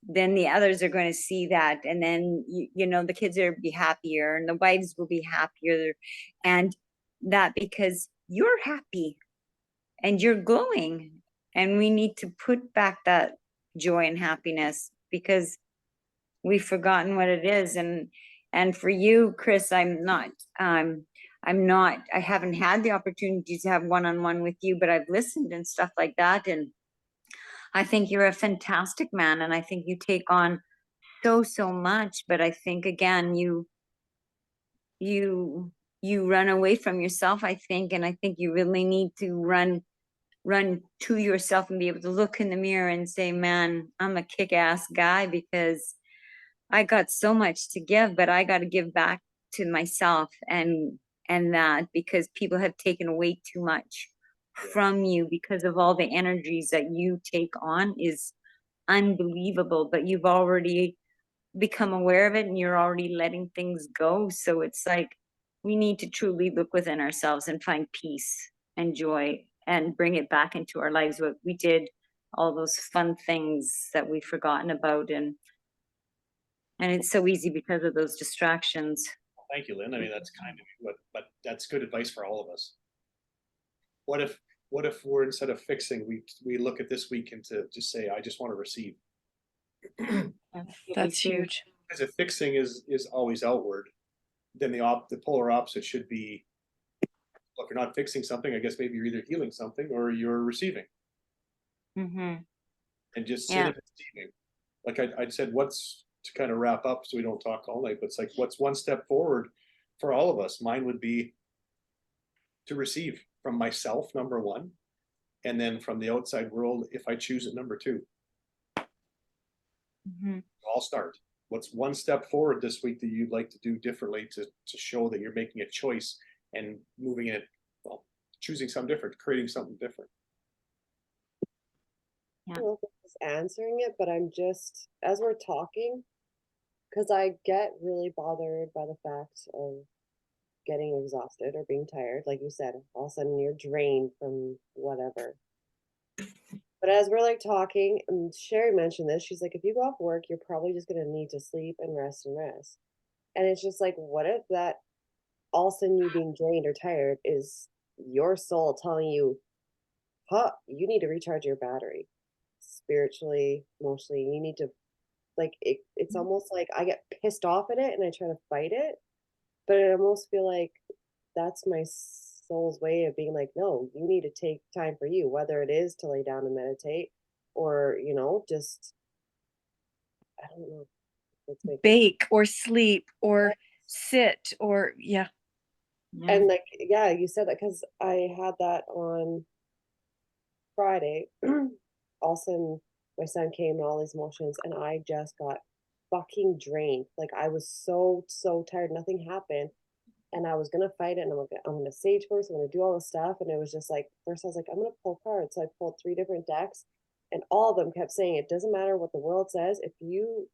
then the others are going to see that. And then, you know, the kids will be happier and the wives will be happier. And that, because you're happy and you're glowing. And we need to put back that joy and happiness, because we've forgotten what it is. And for you, Chris, I haven't had the opportunity to have one-on-one with you, but I've listened and stuff like that. And I think you're a fantastic man. And I think you take on so much, but I think, again, you run away from yourself, I think. And I think you really need to run to yourself and be able to look in the mirror and say, man, I'm a kick-ass guy, because I got so much to give, but I got to give back to myself, and that, because people have taken away too much from you, because of all the energies that you take on is unbelievable. But you've already become aware of it and you're already letting things go. So it's like, we need to truly look within ourselves and find peace and joy and bring it back into our lives. What we did, all those fun things that we've forgotten about, and it's so easy because of those distractions. Thank you, Lynn. I mean, that's kind of what, but that's good advice for all of us. What if we're, instead of fixing, we look at this week and to just say, I just want to receive. That's huge. Because if fixing is always outward, then the polar opposite should be, well, if you're not fixing something, I guess maybe you're either healing something or you're receiving. Mm-hmm. And just sit in receiving. Like I said, what's, to kind of wrap up so we don't talk all night, but it's like, what's one step forward for all of us? Mine would be to receive from myself, number one, and then from the outside world, if I choose it, number two. Mm-hmm. I'll start. What's one step forward this week that you'd like to do differently to show that you're making a choice and moving it, well, choosing something different, creating something different? I don't know if I'm just answering it, but I'm just, as we're talking, because I get really bothered by the fact of getting exhausted or being tired, like you said, all of a sudden you're drained from whatever. But as we're like talking, and Sherry mentioned this, she's like, if you go off work, you're probably just gonna need to sleep and rest and rest. And it's just like, what if that all of a sudden you being drained or tired is your soul telling you, huh, you need to recharge your battery spiritually, emotionally. You need to like it's almost like I get pissed off at it and I try to fight it, but I almost feel like that's my soul's way of being like, no, you need to take time for you, whether it is to lay down and meditate or, just I don't know. Let's make Bake or sleep or sit or yeah. and like yeah, you said that because I had that on Friday. All of a sudden my son came and all these emotions and I just got fucking drained. Like I was so tired. Nothing happened. And I was gonna fight it and I'm gonna sage first, I'm gonna do all this stuff. And it was just like first I was like, I'm gonna pull cards. So I pulled 3 different decks and all of them kept saying it doesn't matter what the world says, if you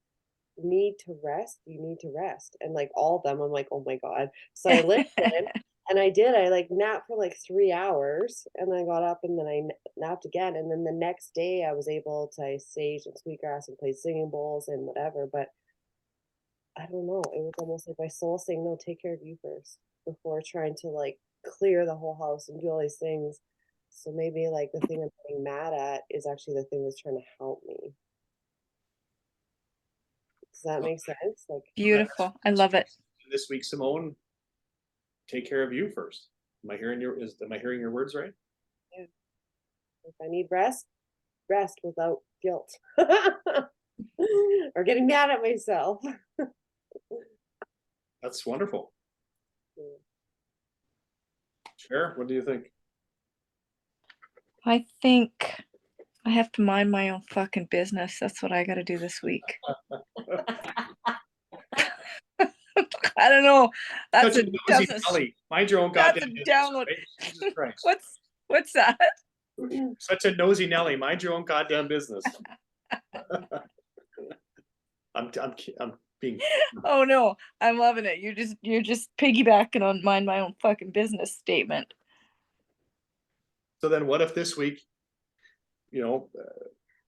need to rest, you need to rest. And like all of them, I'm like, oh my God. So I listened and I did. I like napped for like 3 hours and then I got up and then I napped again. And then the next day I was able to sage and sweetgrass and play singing bowls and whatever. But I don't know. It was almost like my soul saying, no, take care of you first before trying to like clear the whole house and do all these things. So maybe like the thing I'm getting mad at is actually the thing that's trying to help me. Does that make sense? Like, Beautiful. I love it. This week, Simone, take care of you first. Am I hearing your words right? yeah. If I need rest, rest without guilt or getting mad at myself. That's wonderful. Yeah. Cher, what do you think? I think I have to mind my own fucking business. That's what I got to do this week. I don't know. That's Such a a nosy doesn't. Nelly. Mind your own That's goddamn a business. download. Right? Jesus Christ. What's that? Such a nosy Nelly. Mind your own goddamn business. I'm being. Oh no, I'm loving it. You're just piggybacking on mind my own fucking business statement. So then, what if this week,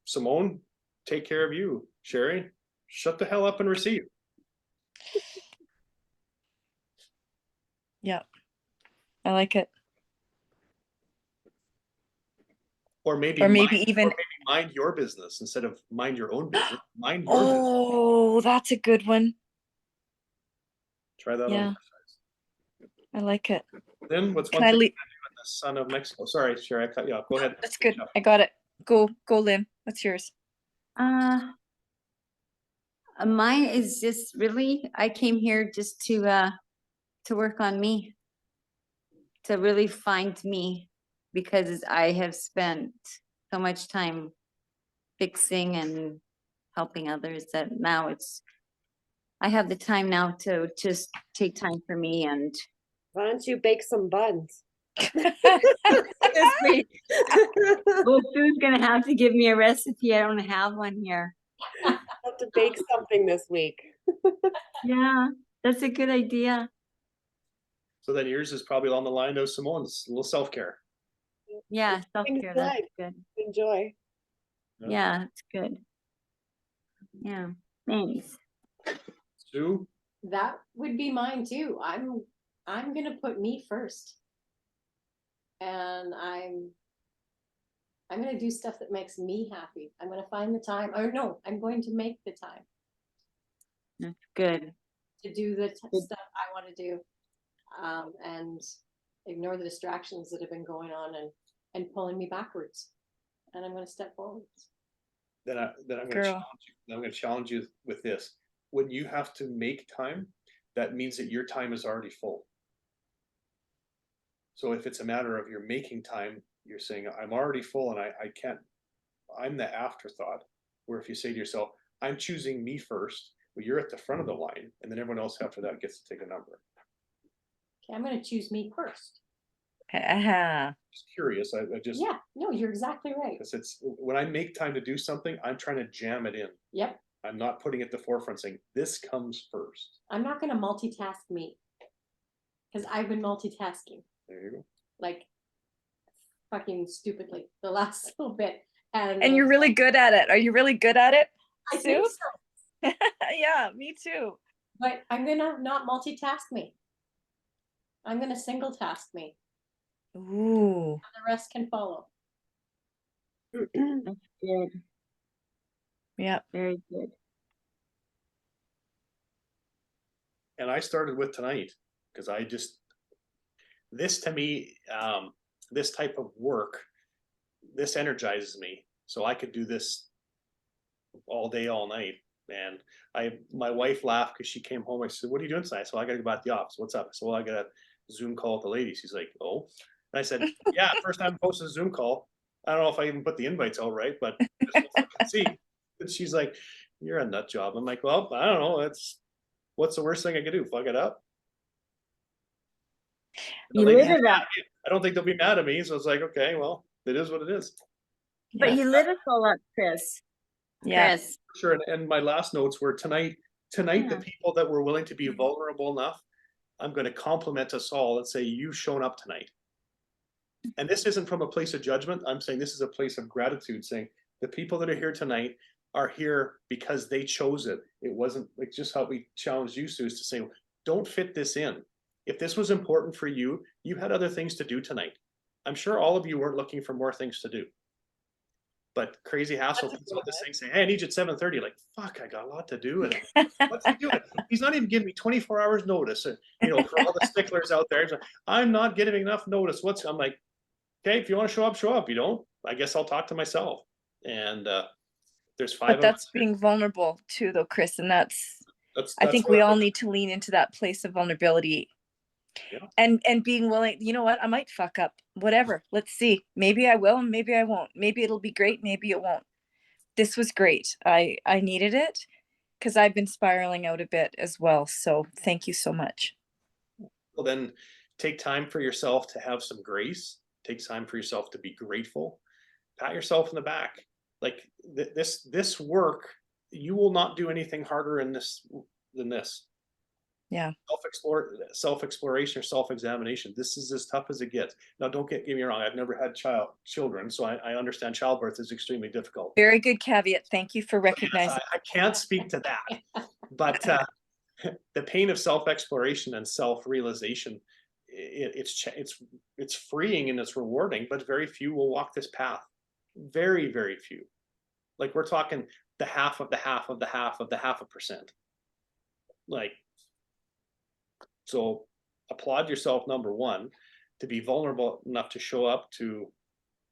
Simone, take care of you. Sherry, shut the hell up and receive. Yeah, I like it. Or maybe even. Mind your business instead of mind your own business. Mind your business. Oh, that's a good one. Try that Yeah. on. I like it. Then what's Can one I thing leave? in the Son of Mexico? Sorry, Sherry, I cut you off. Go ahead. That's good. I got it. Go, Lynn. What's yours? Mine is just really, I came here just to work on me, to really find me, because I have spent so much time fixing and helping others that now I have the time now to just take time for me. And Why don't you bake some buns? this week, well, Food's gonna have to give me a recipe. I don't have one here. I'll have to bake something this week. Yeah, that's a good idea. So then yours is probably on the line of Simone's, a little self-care. Yeah, self-care, that's good. Enjoy. Yeah, it's good. Yeah, thanks. Sue? That would be mine too. I'm gonna put me first. And I'm gonna do stuff that makes me happy. I'm gonna find the time, or no, I'm going to make the time That's good. to do the stuff I want to do, and ignore the distractions that have been going on and pulling me backwards. And I'm going to step forward. Then I'm going to challenge you with this. When you have to make time, that means that your time is already full. So if it's a matter of you're making time, you're saying, I'm already full and I can't, I'm the afterthought. Where if you say to yourself, I'm choosing me first, well, you're at the front of the line, and then everyone else after that gets to take a number. Okay, I'm going to choose me first. Just curious. I just. Yeah, no, you're exactly right. Because it's when I make time to do something, I'm trying to jam it in. Yep. I'm not putting it at the forefront saying, this comes first. I'm not going to multitask me. Because I've been multitasking, There you go. like fucking stupidly the last little bit. And you're really good at it. Are you really good at it, I think Sue? so, Yeah, me too. but I'm gonna not multitask me. I'm gonna single task me. Ooh. The rest can follow. That's good. Yeah. Very good. And I started with tonight because I just, this to me, this type of work, this energizes me. So I could do this all day, all night. And my wife laughed because she came home. I said, "What are you doing tonight?" So I got to go back to the office. What's up? I said, "Well, I got a Zoom call with the ladies." She's like, "Oh," and I said, "Yeah, first time I posted a Zoom call. I don't know if I even put the invites out right, but we'll see." And she's like, "You're a nut job." I'm like, "Well, I don't know. What's the worst thing I could do? Fuck it up." You lit it up, I don't think they'll be mad at me. So it's like, okay, well, it is what it is. but Yeah. you lit us all up, Chris. Yeah. Chris. Sure. And my last notes were tonight, the Yeah. people that were willing to be vulnerable enough, I'm going to compliment us all and say, you've shown up tonight. And this isn't from a place of judgment. I'm saying this is a place of gratitude, saying the people that are here tonight are here because they chose it. It wasn't like just how we challenged you, Sue, is to say, don't fit this in. If this was important for you, you had other things to do tonight. I'm sure all of you weren't looking for more things to do. But Crazy Hassle puts out this thing saying, "Hey, I need you at 7:30." Like, fuck, I got a lot to do. And what's he doing? He's not even giving me 24 hours notice. And, for all the sticklers out there, like, I'm not getting enough notice. I'm like, okay, if you want to show up, show up. You don't, I guess I'll talk to myself. And there's 5 But of that's us. being vulnerable too, though, Chris. And I That's think what we all need to lean into that place of vulnerability. Yeah. And being willing, you know what, I might fuck up, whatever. Let's see. Maybe I will, and maybe I won't. Maybe it'll be great, maybe it won't. This was great. I needed it because I've been spiraling out a bit as well. So thank you so much. Well, then take time for yourself to have some grace. Take time for yourself to be grateful. Pat yourself in the back. Like this work, you will not do anything harder in this than this. Yeah. Self-exploration or self-examination. This is as tough as it gets. Now, don't get me wrong. I've never had children, so I understand childbirth is extremely difficult. Very good caveat. Thank you for Yes, recognizing. I can't speak to that, but the pain of self-exploration and self-realization, it's freeing and it's rewarding, but very few will walk this path. Very, very few. Like we're talking the half of the half of the half of the half a percent. Like, so applaud yourself, number one, to be vulnerable enough to show up to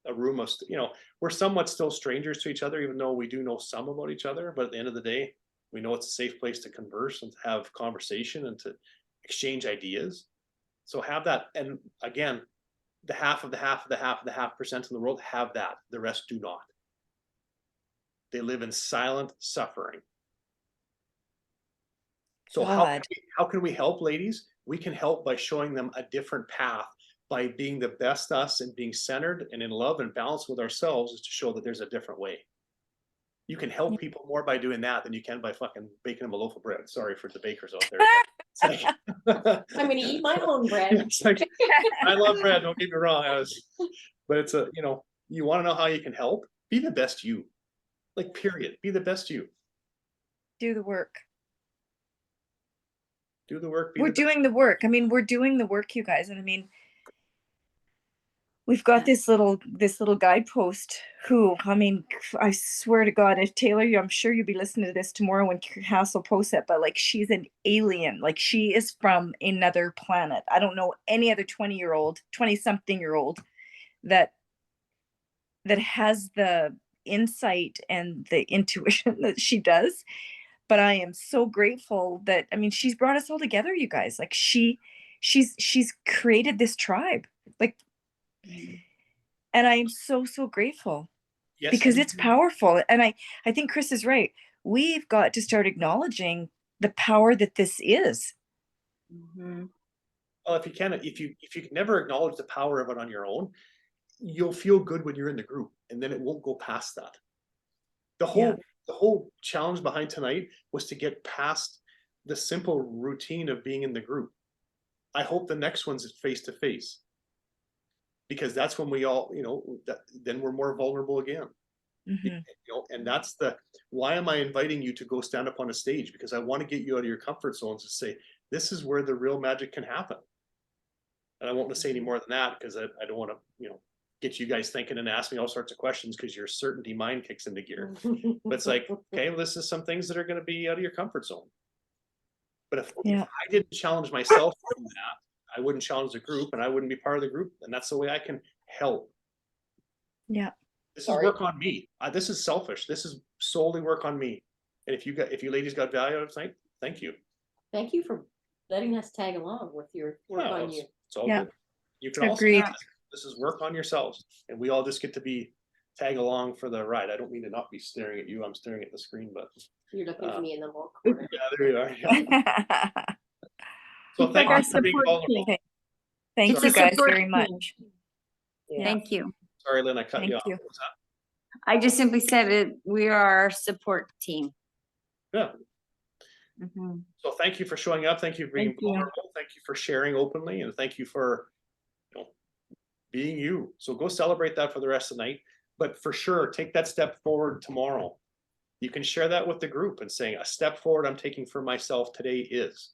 a room of, we're somewhat still strangers to each other, even though we do know some about each other. But at the end of the day, we know it's a safe place to converse and to have conversation and to exchange ideas. So have that. And again, the half of the half of the half of the half percent in the world have that. The rest do not. They live in silent suffering. So how can we help, ladies? We can help by showing them a different path, by being the best us and being centered and in love and balance with ourselves, is to show that there's a different way. You can help people more by doing that than you can by fucking baking them a loaf of bread. Sorry for the bakers out there. I'm gonna eat my own bread. It's like, I love bread, don't get me wrong. But it's you want to know how you can help? Be the best you. Like, period. Be the best you. Do the work. Do the work. We're doing the work. I mean, we're doing the work, you guys. And I mean, we've got this little guidepost who, I mean, I swear to God, if Taylor, I'm sure you'll be listening to this tomorrow when Hassel posts it, but like, she's an alien. Like, she is from another planet. I don't know any other 20-something-year-old that has the insight and the intuition that she does. But I am so grateful that, I mean, she's brought us all together, you guys. Like, she's created this tribe. Like, and I am so grateful. Yes, because it's powerful. And I think Chris is right. We've got to start acknowledging the power that this is. Mm-hmm. Well, if you can never acknowledge the power of it on your own, you'll feel good when you're in the group, and then it won't go past that. The whole challenge behind tonight was to get past the simple routine of being in the group. I hope the next one's face to face. Because that's when we all, then we're more vulnerable again. Mhm. And that's why am I inviting you to go stand up on a stage? Because I want to get you out of your comfort zones to say, this is where the real magic can happen. And I won't say any more than that, because I don't want to, get you guys thinking and ask me all sorts of questions, because your certainty mind kicks into gear. But it's like, okay, well, this is some things that are going to be out of your comfort zone. But if Yeah. I didn't challenge myself from that, I wouldn't challenge the group, and I wouldn't be part of the group. And that's the way I can help. Yeah. This is work on me. This is selfish. This is solely work on me. And if you ladies got value out of tonight, thank you. Thank you for letting us tag along with your work Yeah, on you. It's all Yeah. good. You can also, Agreed. this is work on yourselves, and we all just get to be tag along for the ride. I don't mean to not be staring at you. I'm staring at the screen, but You're looking at me in the wrong corner. yeah, there you are. Yeah. So It's thank like you our for being support vulnerable. team. Thank It's you a guys support very team. much. Yeah. Thank you. Sorry, Lynn, I cut Thank you off. you. What was that? I just simply said it, we are our support team. Yeah. Mhm. So thank you for showing up. Thank you for being Thank you. vulnerable. Thank you for sharing openly, and thank you for being you. So go celebrate that for the rest of the night. But for sure, take that step forward tomorrow. You can share that with the group and saying, a step forward I'm taking for myself today is.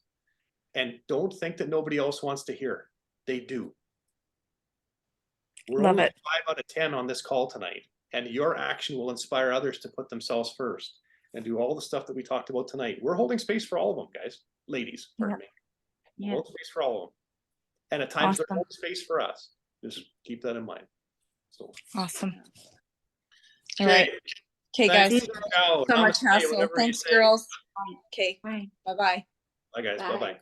And don't think that nobody else wants to hear. They do. We're Love only it. 5 out of 10 on this call tonight, and your action will inspire others to put themselves first and do all the stuff that we talked about tonight. We're holding space for all of them, guys, ladies, pardon me. Yeah. Hold space for all of them. And at times they're Awesome. holding space for us. Just keep that in mind. So Awesome. okay. All right. Okay, guys. Thanks, So much Namaste, hassle. whatever you Thanks, say. girls. Okay. Bye. Bye-bye. Bye, guys. Bye. Bye-bye.